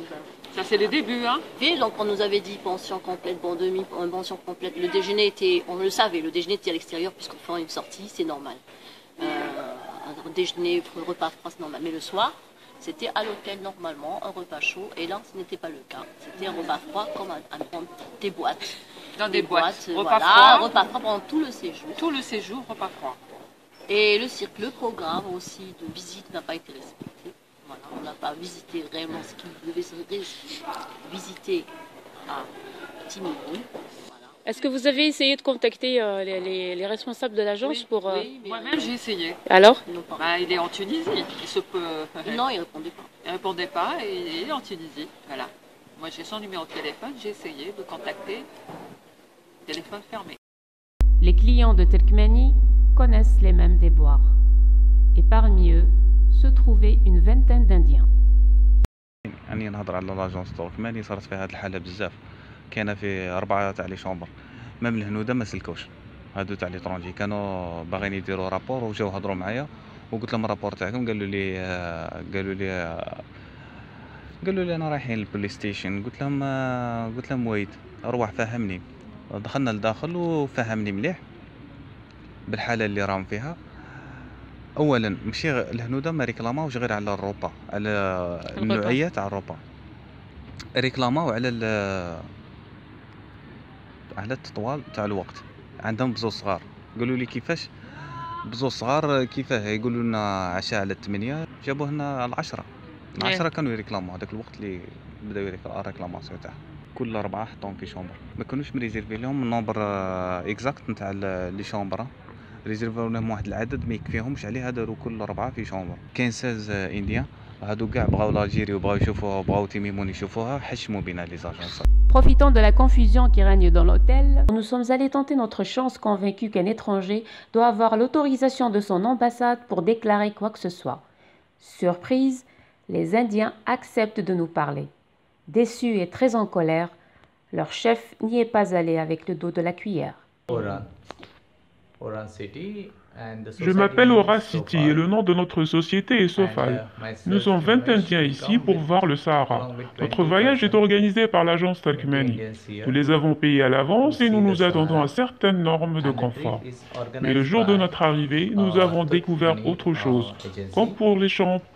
Ça c'est les débuts, hein. Et donc on nous avait dit pension complète, bon demi, pension complète. Le déjeuner était, on le savait, le déjeuner était à l'extérieur puisqu'on fait une sortie, c'est normal. Un déjeuner, repas froid, c'est normal. Mais le soir, c'était à l'hôtel normalement, un repas chaud. Et là, ce n'était pas le cas. C'était un repas froid comme des boîtes. Dans des boîtes. Repas froid. Repas froid pendant tout le séjour. Tout le séjour, repas froid. Et le cirque, le programme aussi de visite n'a pas été respecté. Voilà, on n'a pas visité réellement ce qu'il devait se visiter à Timimoun. Est-ce que vous avez essayé de contacter les responsables de l'agence pour... Oui, moi-même j'ai essayé. Alors? Il est en Tunisie. Il se peut... Non, il ne répondait pas. Il ne répondait pas et il est en Tunisie. Voilà. Moi j'ai son numéro de téléphone, j'ai essayé de contacter. Téléphone fermé. Les clients de Turkmenie connaissent les mêmes déboires. Et parmi eux se trouvait une vingtaine d'Indiens. أني نهضر على لاجونس تركماني صارت فيها هاد الحالة بزاف. كاينة في 4 تاع لي شومبر. ميم الهنودة ما سلكوش. هادو تاع لي ترونجي كانوا باغيين يديروا رابور وجاو هضروا معايا وقلت لهم الرابور تاعكم قالوا لي انا رايحين للبوليس ستيشن. قلت لهم ويت روح فهمني. دخلنا لداخل وفهمني مليح بالحالة اللي راهم فيها. اولا ماشي الهنوده ما ريكلاماوش غير على الروبا، على النوعيه تاع الروبا، ريكلاماو على التطوال تاع الوقت. عندهم بزوز صغار، قالوا لي كيفاش بزوز صغار كيفاه؟ يقولوا لنا عشاء على 8 جابوه لنا على 10. 10 كانوا يريكلامو هذاك الوقت اللي بداو الريكلاماسيون تاعهم. كل 4 حطوهم في شومبر، ما كانوش مريزيرفي لهم النومبر اكزاكت نتاع لي شومبر، ريزيرفاو لهم واحد العدد ما يكفيهمش عليها، داروا كل 4 في شومبر. كاين 16 انديان هادو كاع بغاو لاجيري وبغاو يشوفوها وبغاو تيميمون يشوفوها، حشموا بنا لي زاجونس. Profitant de la confusion qui règne dans l'hôtel, nous sommes allés tenter notre chance convaincus qu'un étranger doit avoir l'autorisation de son ambassade pour déclarer quoi que ce soit. Surprise, les Indiens acceptent de nous parler. Déçus et très en colère, leur chef n'y est pas allé avec le dos de la cuillère. Je m'appelle Ora City et le nom de notre société est Sofal. Nous sommes 20 Indiens ici pour voir le Sahara. Notre voyage est organisé par l'agence Turkmenie. Nous les avons payés à l'avance et nous nous attendons à certaines normes de confort. Mais le jour de notre arrivée, nous avons découvert autre chose, comme pour les chambres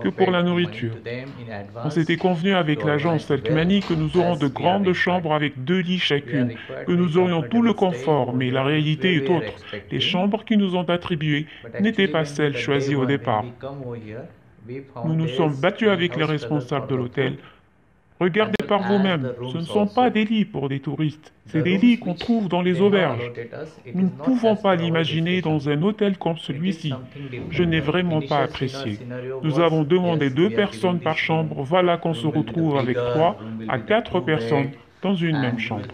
que pour la nourriture. On s'était convenu avec l'agence Turkmenie que nous aurons de grandes chambres avec 2 lits chacune, que nous aurions tout le confort, mais la réalité est autre. Les chambres qui nous ont attribuées n'étaient pas celles choisies au départ. Nous nous sommes battus avec les responsables de l'hôtel. Regardez par vous-même, ce ne sont pas des lits pour des touristes, c'est des lits qu'on trouve dans les auberges. Nous ne pouvons pas l'imaginer dans un hôtel comme celui-ci. Je n'ai vraiment pas apprécié. Nous avons demandé 2 personnes par chambre, voilà qu'on se retrouve avec 3 à 4 personnes dans une même chambre.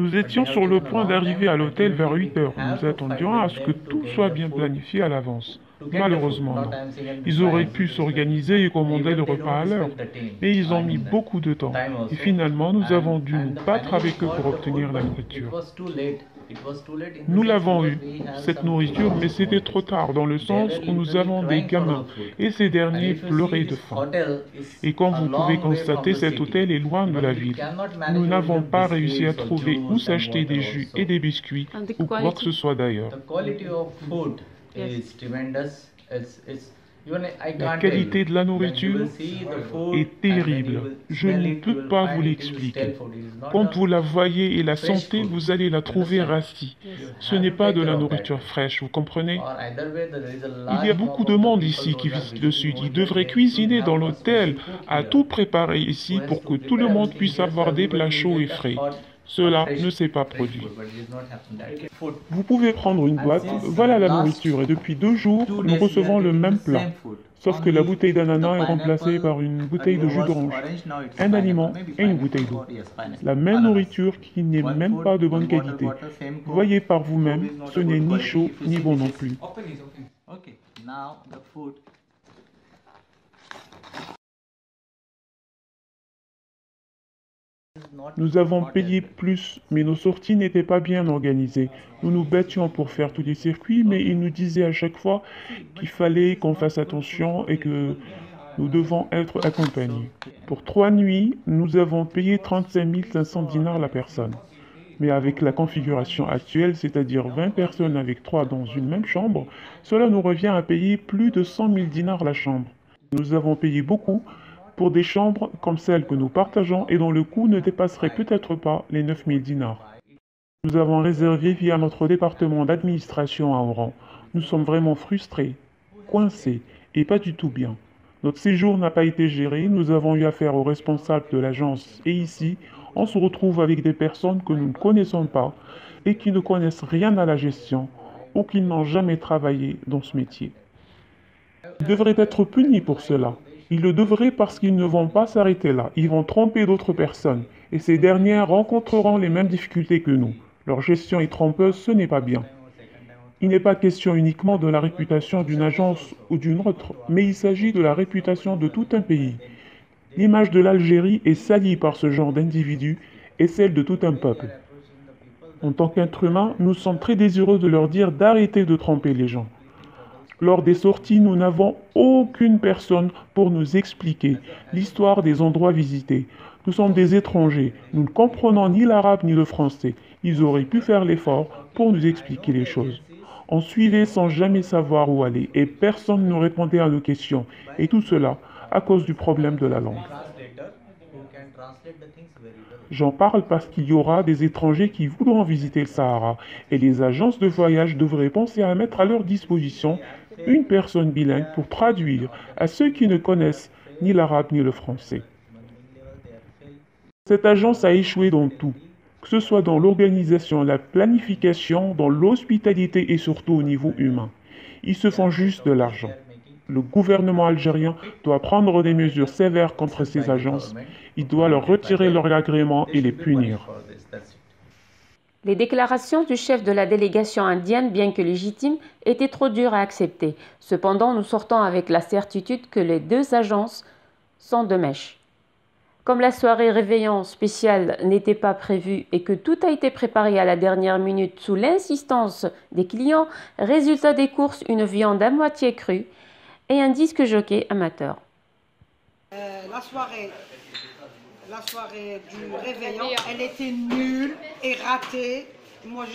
Nous étions sur le point d'arriver à l'hôtel vers 8 heures. Nous attendions à ce que tout soit bien planifié à l'avance. Malheureusement, non. Ils auraient pu s'organiser et commander le repas à l'heure, mais ils ont mis beaucoup de temps. Et finalement, nous avons dû nous battre avec eux pour obtenir la nourriture. Nous l'avons eu, cette nourriture, mais c'était trop tard, dans le sens où nous avons des gamins, et ces derniers pleuraient de faim. Et comme vous pouvez constater, cet hôtel est loin de la ville. Nous n'avons pas réussi à trouver où s'acheter des jus et des biscuits, ou quoi que ce soit d'ailleurs. La qualité de la nourriture est terrible. Je ne peux pas vous l'expliquer. Quand vous la voyez et la sentez, vous allez la trouver rassie. Ce n'est pas de la nourriture fraîche, vous comprenez? Il y a beaucoup de monde ici qui visite le sud. Ils devraient cuisiner dans l'hôtel, à tout préparer ici pour que tout le monde puisse avoir des plats chauds et frais. Cela ne s'est pas produit. Vous pouvez prendre une boîte, voilà la nourriture, et depuis 2 jours, nous recevons le même plat. Sauf que la bouteille d'ananas est remplacée par une bouteille de jus d'orange, un aliment et une bouteille d'eau. La même nourriture qui n'est même pas de bonne qualité. Voyez par vous-même, ce n'est ni chaud ni bon non plus. Nous avons payé plus, mais nos sorties n'étaient pas bien organisées. Nous nous battions pour faire tous les circuits, mais ils nous disaient à chaque fois qu'il fallait qu'on fasse attention et que nous devons être accompagnés. Pour 3 nuits, nous avons payé 35 500 dinars la personne. Mais avec la configuration actuelle, c'est-à-dire 20 personnes avec 3 dans une même chambre, cela nous revient à payer plus de 100 000 dinars la chambre. Nous avons payé beaucoup pour des chambres comme celle que nous partageons et dont le coût ne dépasserait peut-être pas les 9 000 dinars. Nous avons réservé via notre département d'administration à Oran. Nous sommes vraiment frustrés, coincés et pas du tout bien. Notre séjour n'a pas été géré, nous avons eu affaire aux responsables de l'agence et ici, on se retrouve avec des personnes que nous ne connaissons pas et qui ne connaissent rien à la gestion ou qui n'ont jamais travaillé dans ce métier. Ils devraient être punis pour cela. Ils le devraient parce qu'ils ne vont pas s'arrêter là. Ils vont tromper d'autres personnes et ces dernières rencontreront les mêmes difficultés que nous. Leur gestion est trompeuse, ce n'est pas bien. Il n'est pas question uniquement de la réputation d'une agence ou d'une autre, mais il s'agit de la réputation de tout un pays. L'image de l'Algérie est salie par ce genre d'individus et celle de tout un peuple. En tant qu'être humain, nous sommes très désireux de leur dire d'arrêter de tromper les gens. Lors des sorties, nous n'avons aucune personne pour nous expliquer l'histoire des endroits visités. Nous sommes des étrangers, nous ne comprenons ni l'arabe ni le français. Ils auraient pu faire l'effort pour nous expliquer les choses. On suivait sans jamais savoir où aller et personne ne répondait à nos questions. Et tout cela à cause du problème de la langue. J'en parle parce qu'il y aura des étrangers qui voudront visiter le Sahara et les agences de voyage devraient penser à mettre à leur disposition une personne bilingue pour traduire à ceux qui ne connaissent ni l'arabe ni le français. Cette agence a échoué dans tout, que ce soit dans l'organisation, la planification, dans l'hospitalité et surtout au niveau humain. Ils se font juste de l'argent. Le gouvernement algérien doit prendre des mesures sévères contre ces agences. Il doit leur retirer leur agrément et les punir. Les déclarations du chef de la délégation indienne, bien que légitimes, étaient trop dures à accepter. Cependant, nous sortons avec la certitude que les 2 agences sont de mèche. Comme la soirée réveillon spéciale n'était pas prévue et que tout a été préparé à la dernière minute sous l'insistance des clients, résultat des courses, une viande à moitié crue et un disque jockey amateur. La soirée du réveillon, elle était nulle et ratée. Moi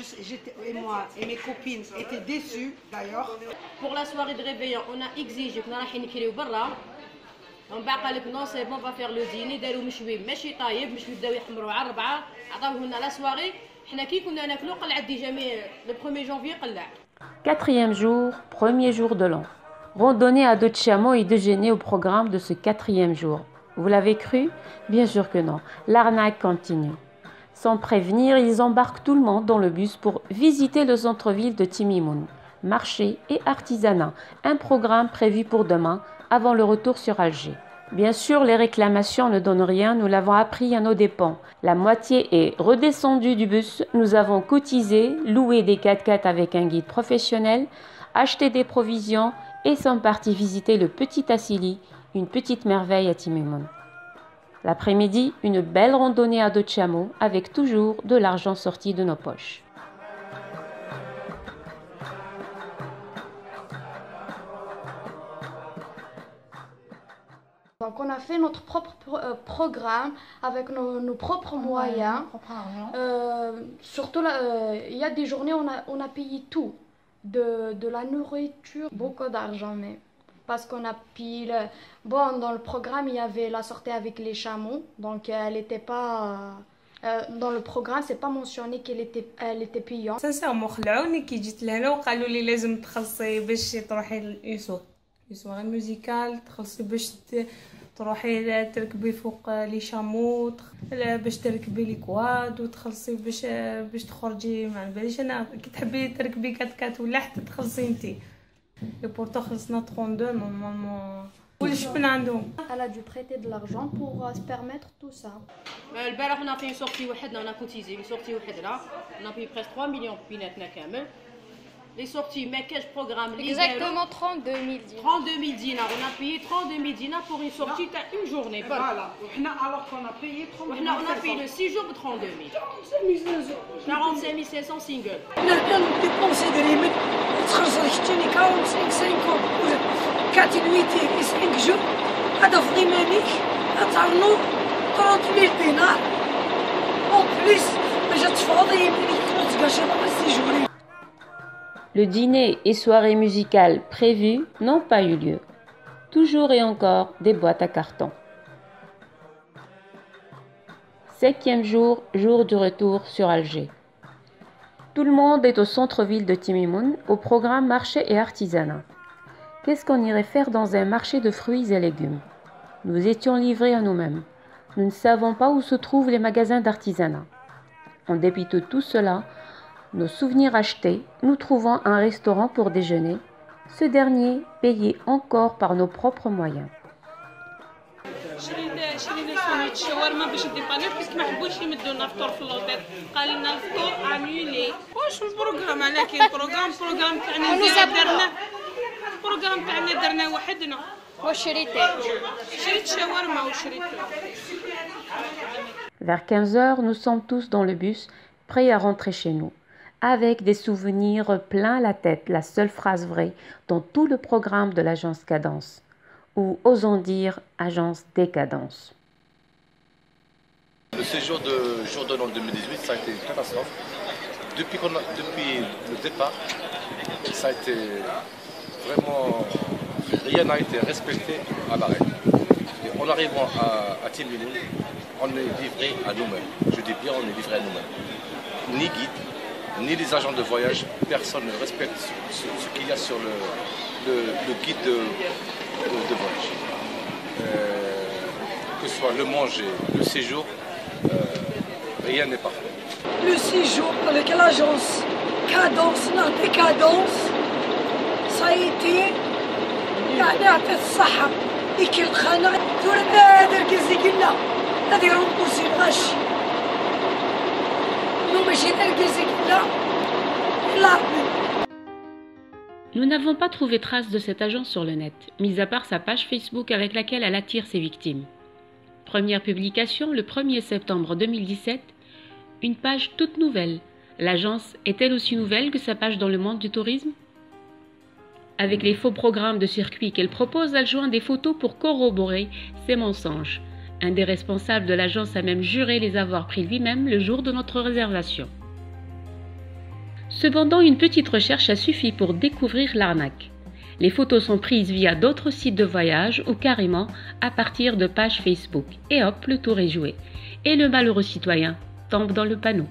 et mes copines étaient déçues d'ailleurs. Pour la soirée de réveillon, on a exigé qu'on allait نكريو برا. On بعد قال لك non c'est bon, on va faire le dîner, داروا مشوي ماشي طايب، مشوي بداو يحمروا على 4، عطاوه لنا لا soirée. حنا كي كنا ناكلو قلع ديجا le 1er janvier قلع. 4e jour, 1er jour de l'an. Randonnée à dos de chameau et déjeuner au programme de ce 4e jour. Vous l'avez cru? Bien sûr que non. L'arnaque continue. Sans prévenir, ils embarquent tout le monde dans le bus pour visiter le centre-ville de Timimoun. Marché et artisanat, un programme prévu pour demain, avant le retour sur Alger. Bien sûr, les réclamations ne donnent rien, nous l'avons appris à nos dépens. La moitié est redescendue du bus, nous avons cotisé, loué des 4x4 avec un guide professionnel, acheté des provisions et sommes partis visiter le petit Assili, une petite merveille à Timimoun. L'après-midi, une belle randonnée à dos de chameau avec toujours de l'argent sorti de nos poches. Donc on a fait notre propre programme avec nos propres moyens. Surtout, il y a des journées où on a payé tout. De la nourriture, beaucoup d'argent même. Parce qu'on a payé... Bon, dans le programme, il y avait la sortie avec les chameaux. Donc elle n'était pas... dans le programme, c'est pas mentionné qu'elle était payante. Sincèrement, خلعوني كي جيت لهنا وقالوا لي لازم تخلصي باش تروحي للإيسور. سوغي ميوزيكال تخلصي باش تروحي تركبي فوق لي شامو باش تركبي لي كواد وتخلصي باش تخرجي ما باليش انا كي تحبي تركبي كات ولا حتى تخلصي نتي لي بورتو خلصنا 32 نورمالمون كلش من عندهم. Elle a dû prêter de l'argent pour se permettre tout ça. البارح on a fait une sortie وحدنا on a cotisé une sortie وحدنا on a payé presque 3 millions بيناتنا كامل les sorties, mais quel programme? Exactement 32 000 dinars. 32 000 dinars. On a payé 32 000 dinars pour une sortie d'une journée. Voilà. Alors qu'on a payé 32 000. On a payé le 6 jours pour 32 000. 45 500 single. On a dépensé de limite. تخرج 45 ولا 4 nuitées et 5 jours. هذا في غيمانيك غتعاونو 30 000 دينار. En plus, جات فاضي يمكن تلوت شي بقى سيجوري. Le dîner et soirée musicale prévues n'ont pas eu lieu. Toujours et encore des boîtes à carton. 5e jour, jour du retour sur Alger. Tout le monde est au centre-ville de Timimoun, au programme marché et artisanat. Qu'est-ce qu'on irait faire dans un marché de fruits et légumes? Nous étions livrés à nous-mêmes. Nous ne savons pas où se trouvent les magasins d'artisanat. En dépit de tout cela, nos souvenirs achetés, nous trouvons un restaurant pour déjeuner, ce dernier payé encore par nos propres moyens. شرينا ساندويتش شاورما باش نديبانيو باسكو ما حبوش يمدونا فطور في اللوطيل قال لنا الفطور انيولي واش البروغرام على كاين بروغرام تاعنا درنا البروغرام تاعنا درنا وحدنا واش شريتي شريت شاورما وشريت. Vers 15h, nous sommes tous dans le bus, prêts à rentrer chez nous, avec des souvenirs plein la tête, la seule phrase vraie dans tout le programme de l'agence Cadence, ou osons dire agence Décadence. Le séjour de jour de l'an 2018, ça a été une catastrophe. Depuis le départ, ça a été vraiment... Rien n'a été respecté à l'arrêt. En arrivant à Timimoun, on est livré à nous-mêmes. Je dis bien, on est livré à nous-mêmes. Ni guide, ni les agents de voyage, personne ne respecte ce qu'il y a sur le guide de voyage. Que ce soit le manger, le séjour, rien n'est parfait. Le séjour avec l'agence Cadence, la Décadence, ça a été يعني عطيت الصحة ديك الخانة دور هذا الكازي قلنا هذه رومبورسي الغش نو ماشي هذا الكازي قلنا إلا ربي. Nous n'avons pas trouvé trace de cette agence sur le net, mis à part sa page Facebook avec laquelle elle attire ses victimes. Première publication le 1er septembre 2017, une page toute nouvelle. L'agence est-elle aussi nouvelle que sa page dans le monde du tourisme? Avec les faux programmes de circuit qu'elle propose, elle joint des photos pour corroborer ses mensonges. Un des responsables de l'agence a même juré les avoir pris lui-même le jour de notre réservation. Cependant, une petite recherche a suffi pour découvrir l'arnaque. Les photos sont prises via d'autres sites de voyage ou carrément à partir de pages Facebook. Et hop, le tour est joué. Et le malheureux citoyen tombe dans le panneau.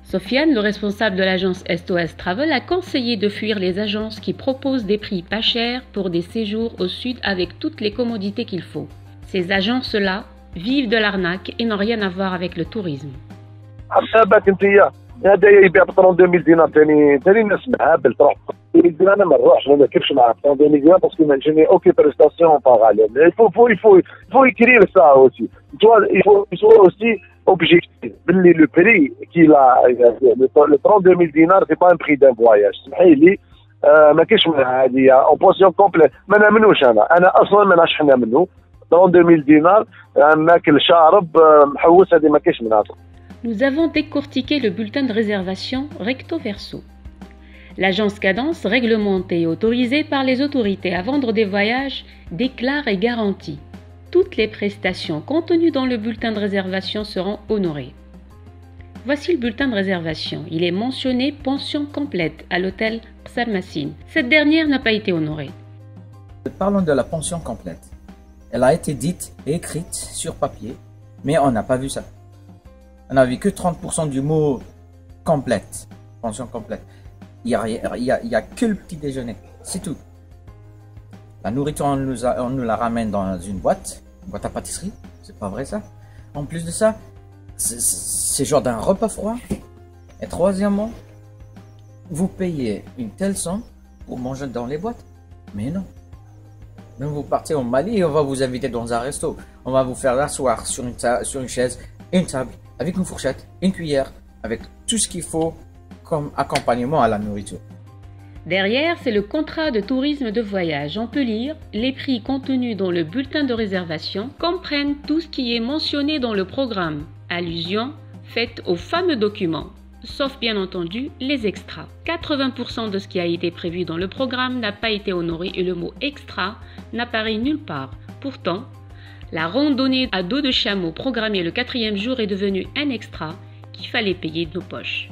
Sofiane, le responsable de l'agence SOS Travel, a conseillé de fuir les agences qui proposent des prix pas chers pour des séjours au sud avec toutes les commodités qu'il faut. Ces agences-là vivent de l'arnaque et n'ont rien à voir avec le tourisme. هذا يبيع ب 32 000 دينار ثاني الناس مهابل تروح انا ما نروحش ما نركبش مع 32 000 دينار باسكو ما جيني اوكي بريستاسيون باغ عليه il faut écrire ça aussi il faut aussi objectif باللي le prix qu'il a le 32 000 دينار c'est pas un prix d'un voyage سمحي لي ما كاينش هذه اون بونسيون كومبليت ما نامنوش انا اصلا ما نعرفش نامنو 32 000 دينار ناكل شارب محوس هذه ما كاينش منها. Nous avons décortiqué le bulletin de réservation recto verso. L'agence Cadence, réglementée et autorisée par les autorités à vendre des voyages, déclare et garantit toutes les prestations contenues dans le bulletin de réservation seront honorées. Voici le bulletin de réservation. Il est mentionné pension complète à l'hôtel Qsar Massine. Cette dernière n'a pas été honorée. Parlons de la pension complète. Elle a été dite et écrite sur papier, mais on n'a pas vu ça. On n'a vu que 30% du mot complète, pension complète. Il y a que le petit déjeuner, c'est tout. La nourriture, on nous la ramène dans une boîte à pâtisserie, c'est pas vrai ça. En plus de ça, c'est genre d'un repas froid. Et troisièmement, vous payez une telle somme pour manger dans les boîtes. Mais non. Même vous partez au Mali et on va vous inviter dans un resto. On va vous faire asseoir sur une chaise, une table, avec une fourchette, une cuillère, avec tout ce qu'il faut comme accompagnement à la nourriture. Derrière, c'est le contrat de tourisme de voyage. On peut lire « Les prix contenus dans le bulletin de réservation comprennent tout ce qui est mentionné dans le programme. Allusion faite au fameux document, sauf bien entendu les extras. 80% de ce qui a été prévu dans le programme n'a pas été honoré et le mot « extra » n'apparaît nulle part. Pourtant, la randonnée à dos de chameau programmée le 4e jour est devenue un extra qu'il fallait payer de nos poches.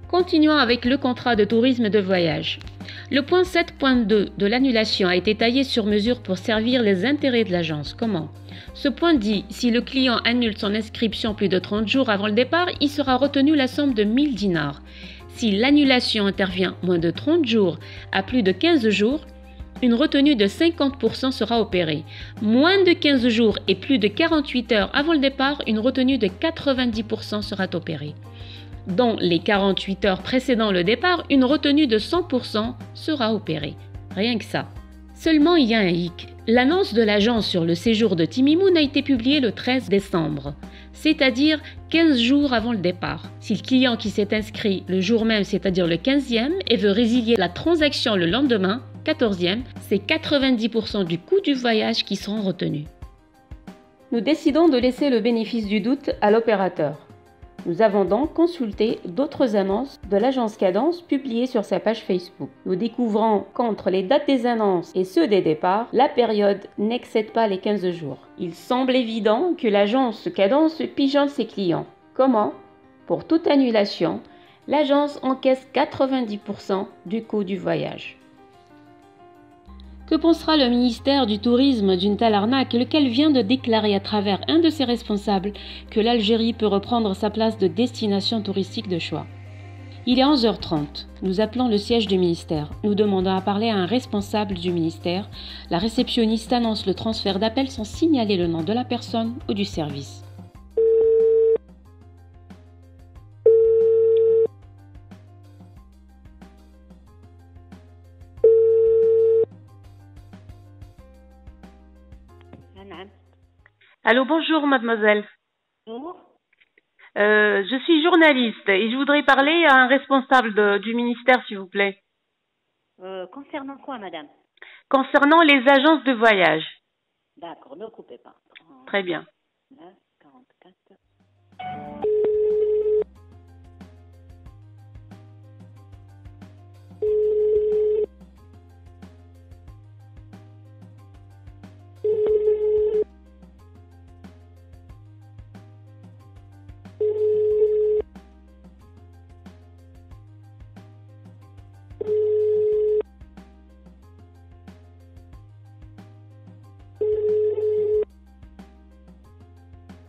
Continuons avec le contrat de tourisme de voyage. Le point 7.2 de l'annulation a été taillé sur mesure pour servir les intérêts de l'agence. Comment? Ce point dit, si le client annule son inscription plus de 30 jours avant le départ, il sera retenu la somme de 1000 dinars. Si l'annulation intervient moins de 30 jours à plus de 15 jours, une retenue de 50% sera opérée. Moins de 15 jours et plus de 48 heures avant le départ, une retenue de 90% sera opérée. Dans les 48 heures précédant le départ, une retenue de 100% sera opérée. Rien que ça. Seulement, il y a un hic. L'annonce de l'agence sur le séjour de Timimoun a été publiée le 13 décembre, c'est-à-dire 15 jours avant le départ. Si le client qui s'est inscrit le jour même, c'est-à-dire le 15e, et veut résilier la transaction le lendemain, 14e, c'est 90% du coût du voyage qui seront retenus. Nous décidons de laisser le bénéfice du doute à l'opérateur. Nous avons donc consulté d'autres annonces de l'agence Cadence publiées sur sa page Facebook. Nous découvrons qu'entre les dates des annonces et ceux des départs, la période n'excède pas les 15 jours. Il semble évident que l'agence Cadence pigeonne ses clients. Comment? Pour toute annulation, l'agence encaisse 90% du coût du voyage. Que pensera le ministère du Tourisme d'une telle arnaque, lequel vient de déclarer à travers un de ses responsables que l'Algérie peut reprendre sa place de destination touristique de choix? Il est 11h30. Nous appelons le siège du ministère. Nous demandons à parler à un responsable du ministère. La réceptionniste annonce le transfert d'appel sans signaler le nom de la personne ou du service. Allô, bonjour mademoiselle. Bonjour. Je suis journaliste et je voudrais parler à un responsable du ministère, s'il vous plaît. Concernant quoi, madame? Concernant les agences de voyage. D'accord, ne coupez pas. Très bien. 44.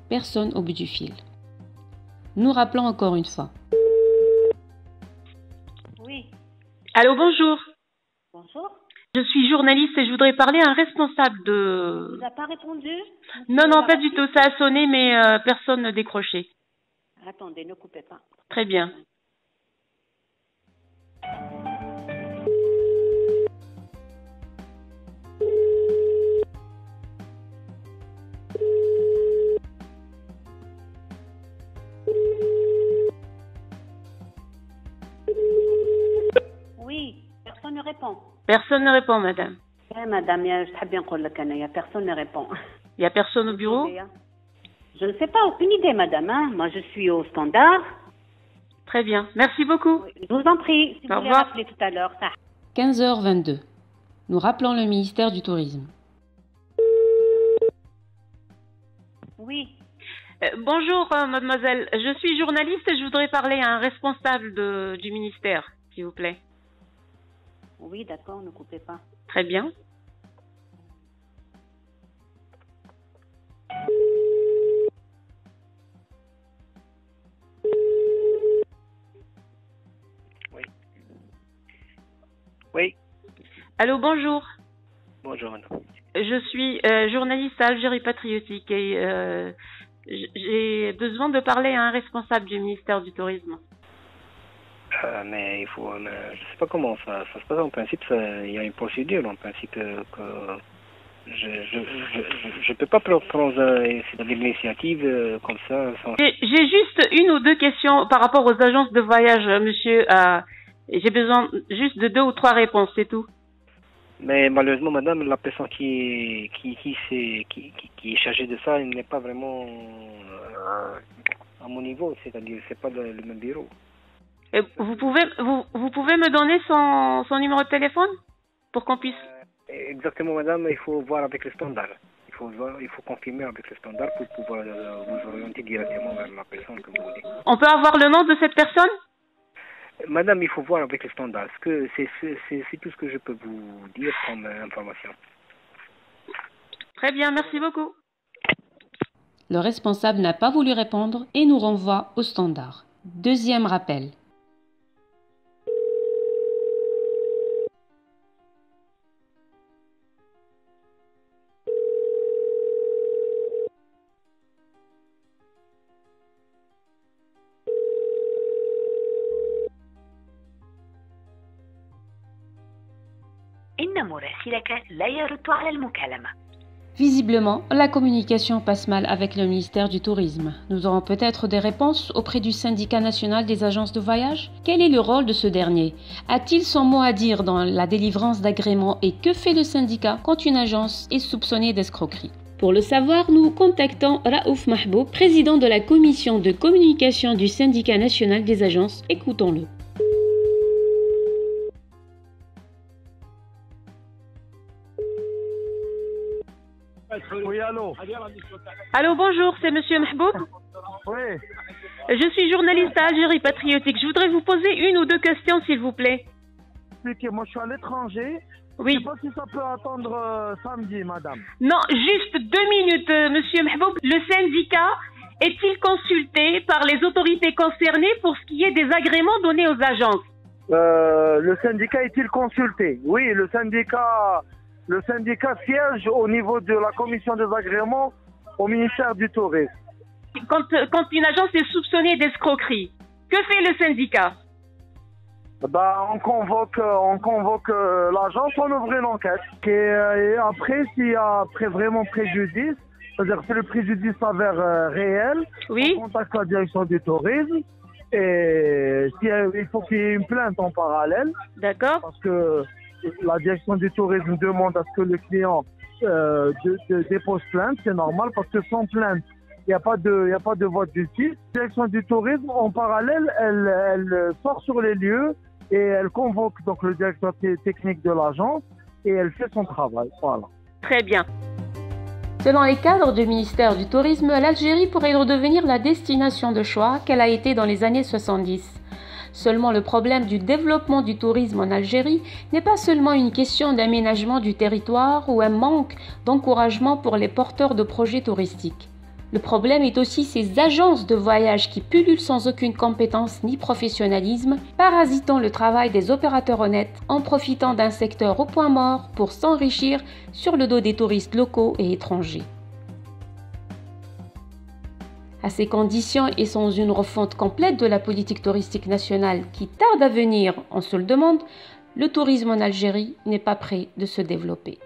Personne au bout du fil. Nous rappelons encore une fois. Oui. Allô, bonjour. Bonjour. Je suis journaliste et je voudrais parler à un responsable de... Vous n'avez pas répondu? Non, pas du tout. Ça a sonné, mais personne ne décrochait. Attendez, ne coupez pas. Très bien. Oui, personne ne répond. Personne ne répond, madame. Madame, il y a personne ne répond. Il n'y a personne au bureau? Je ne sais pas, aucune idée, madame. Hein. Moi, je suis au standard. Très bien. Merci beaucoup. Je vous en prie. Si au vous voulez revoir. rappeler tout à l'heure. 15h22. Nous rappelons le ministère du Tourisme. Oui. Bonjour, mademoiselle. Je suis journaliste et je voudrais parler à un responsable du ministère, s'il vous plaît. Oui, d'accord, ne coupez pas. Très bien. Oui. Allô, bonjour. Bonjour, madame. Je suis journaliste à Algérie Patriotique et j'ai besoin de parler à un responsable du ministère du Tourisme. Mais il faut, je sais pas comment ça se passe. En principe, il y a une procédure. En principe, que je peux pas prendre l'initiative comme ça. Sans... J'ai juste une ou deux questions par rapport aux agences de voyage, monsieur. J'ai besoin juste de 2 ou 3 réponses, c'est tout. Mais malheureusement, madame, la personne qui est chargée de ça, elle n'est pas vraiment à mon niveau, c'est-à-dire c'est pas le même bureau. Et vous pouvez me donner son numéro de téléphone pour qu'on puisse... Exactement, madame, il faut voir avec le standard. Il faut confirmer avec le standard pour pouvoir vous orienter directement vers la personne que vous voulez. On peut avoir le nom de cette personne? Madame, il faut voir avec le standard. C'est tout ce que je peux vous dire comme information. Très bien, merci beaucoup. Le responsable n'a pas voulu répondre et nous renvoie au standard. Deuxième rappel. Visiblement, la communication passe mal avec le ministère du Tourisme. Nous aurons peut-être des réponses auprès du syndicat national des agences de voyage. Quel est le rôle de ce dernier? A-t-il son mot à dire dans la délivrance d'agréments et que fait le syndicat quand une agence est soupçonnée d'escroquerie? Pour le savoir, nous contactons Raouf Mahboub, président de la commission de communication du syndicat national des agences. Écoutons-le. Oui, allô. Allô, bonjour, c'est monsieur Mahboub? Oui. Je suis journaliste à Algérie Patriotique. Je voudrais vous poser 1 ou 2 questions, s'il vous plaît. Expliquez-moi, je suis à l'étranger. Oui. Je ne sais pas si ça peut attendre samedi, madame. Non, juste 2 minutes, monsieur Mahboub. Le syndicat est-il consulté par les autorités concernées pour ce qui est des agréments donnés aux agences? Le syndicat est-il consulté? Oui, le syndicat siège au niveau de la commission des agréments au ministère du Tourisme. Quand une agence est soupçonnée d'escroquerie, que fait le syndicat? On convoque l'agence, on ouvre une enquête. Et après, s'il y a vraiment préjudice, c'est-à-dire si le préjudice s'avère réel, oui, on contacte la direction du tourisme. Et il faut qu'il y ait une plainte en parallèle. D'accord. Parce que la direction du tourisme demande à ce que le client dépose plainte, c'est normal, parce que sans plainte, il n'y a pas de voie de justice. La direction du tourisme, en parallèle, elle sort sur les lieux et elle convoque donc le directeur technique de l'agence et elle fait son travail. Voilà. Très bien. Selon les cadres du ministère du Tourisme, l'Algérie pourrait redevenir la destination de choix qu'elle a été dans les années 70. Seulement, le problème du développement du tourisme en Algérie n'est pas seulement une question d'aménagement du territoire ou un manque d'encouragement pour les porteurs de projets touristiques. Le problème est aussi ces agences de voyage qui pullulent sans aucune compétence ni professionnalisme, parasitant le travail des opérateurs honnêtes en profitant d'un secteur au point mort pour s'enrichir sur le dos des touristes locaux et étrangers. À ces conditions et sans une refonte complète de la politique touristique nationale qui tarde à venir, on se le demande, le tourisme en Algérie n'est pas prêt de se développer.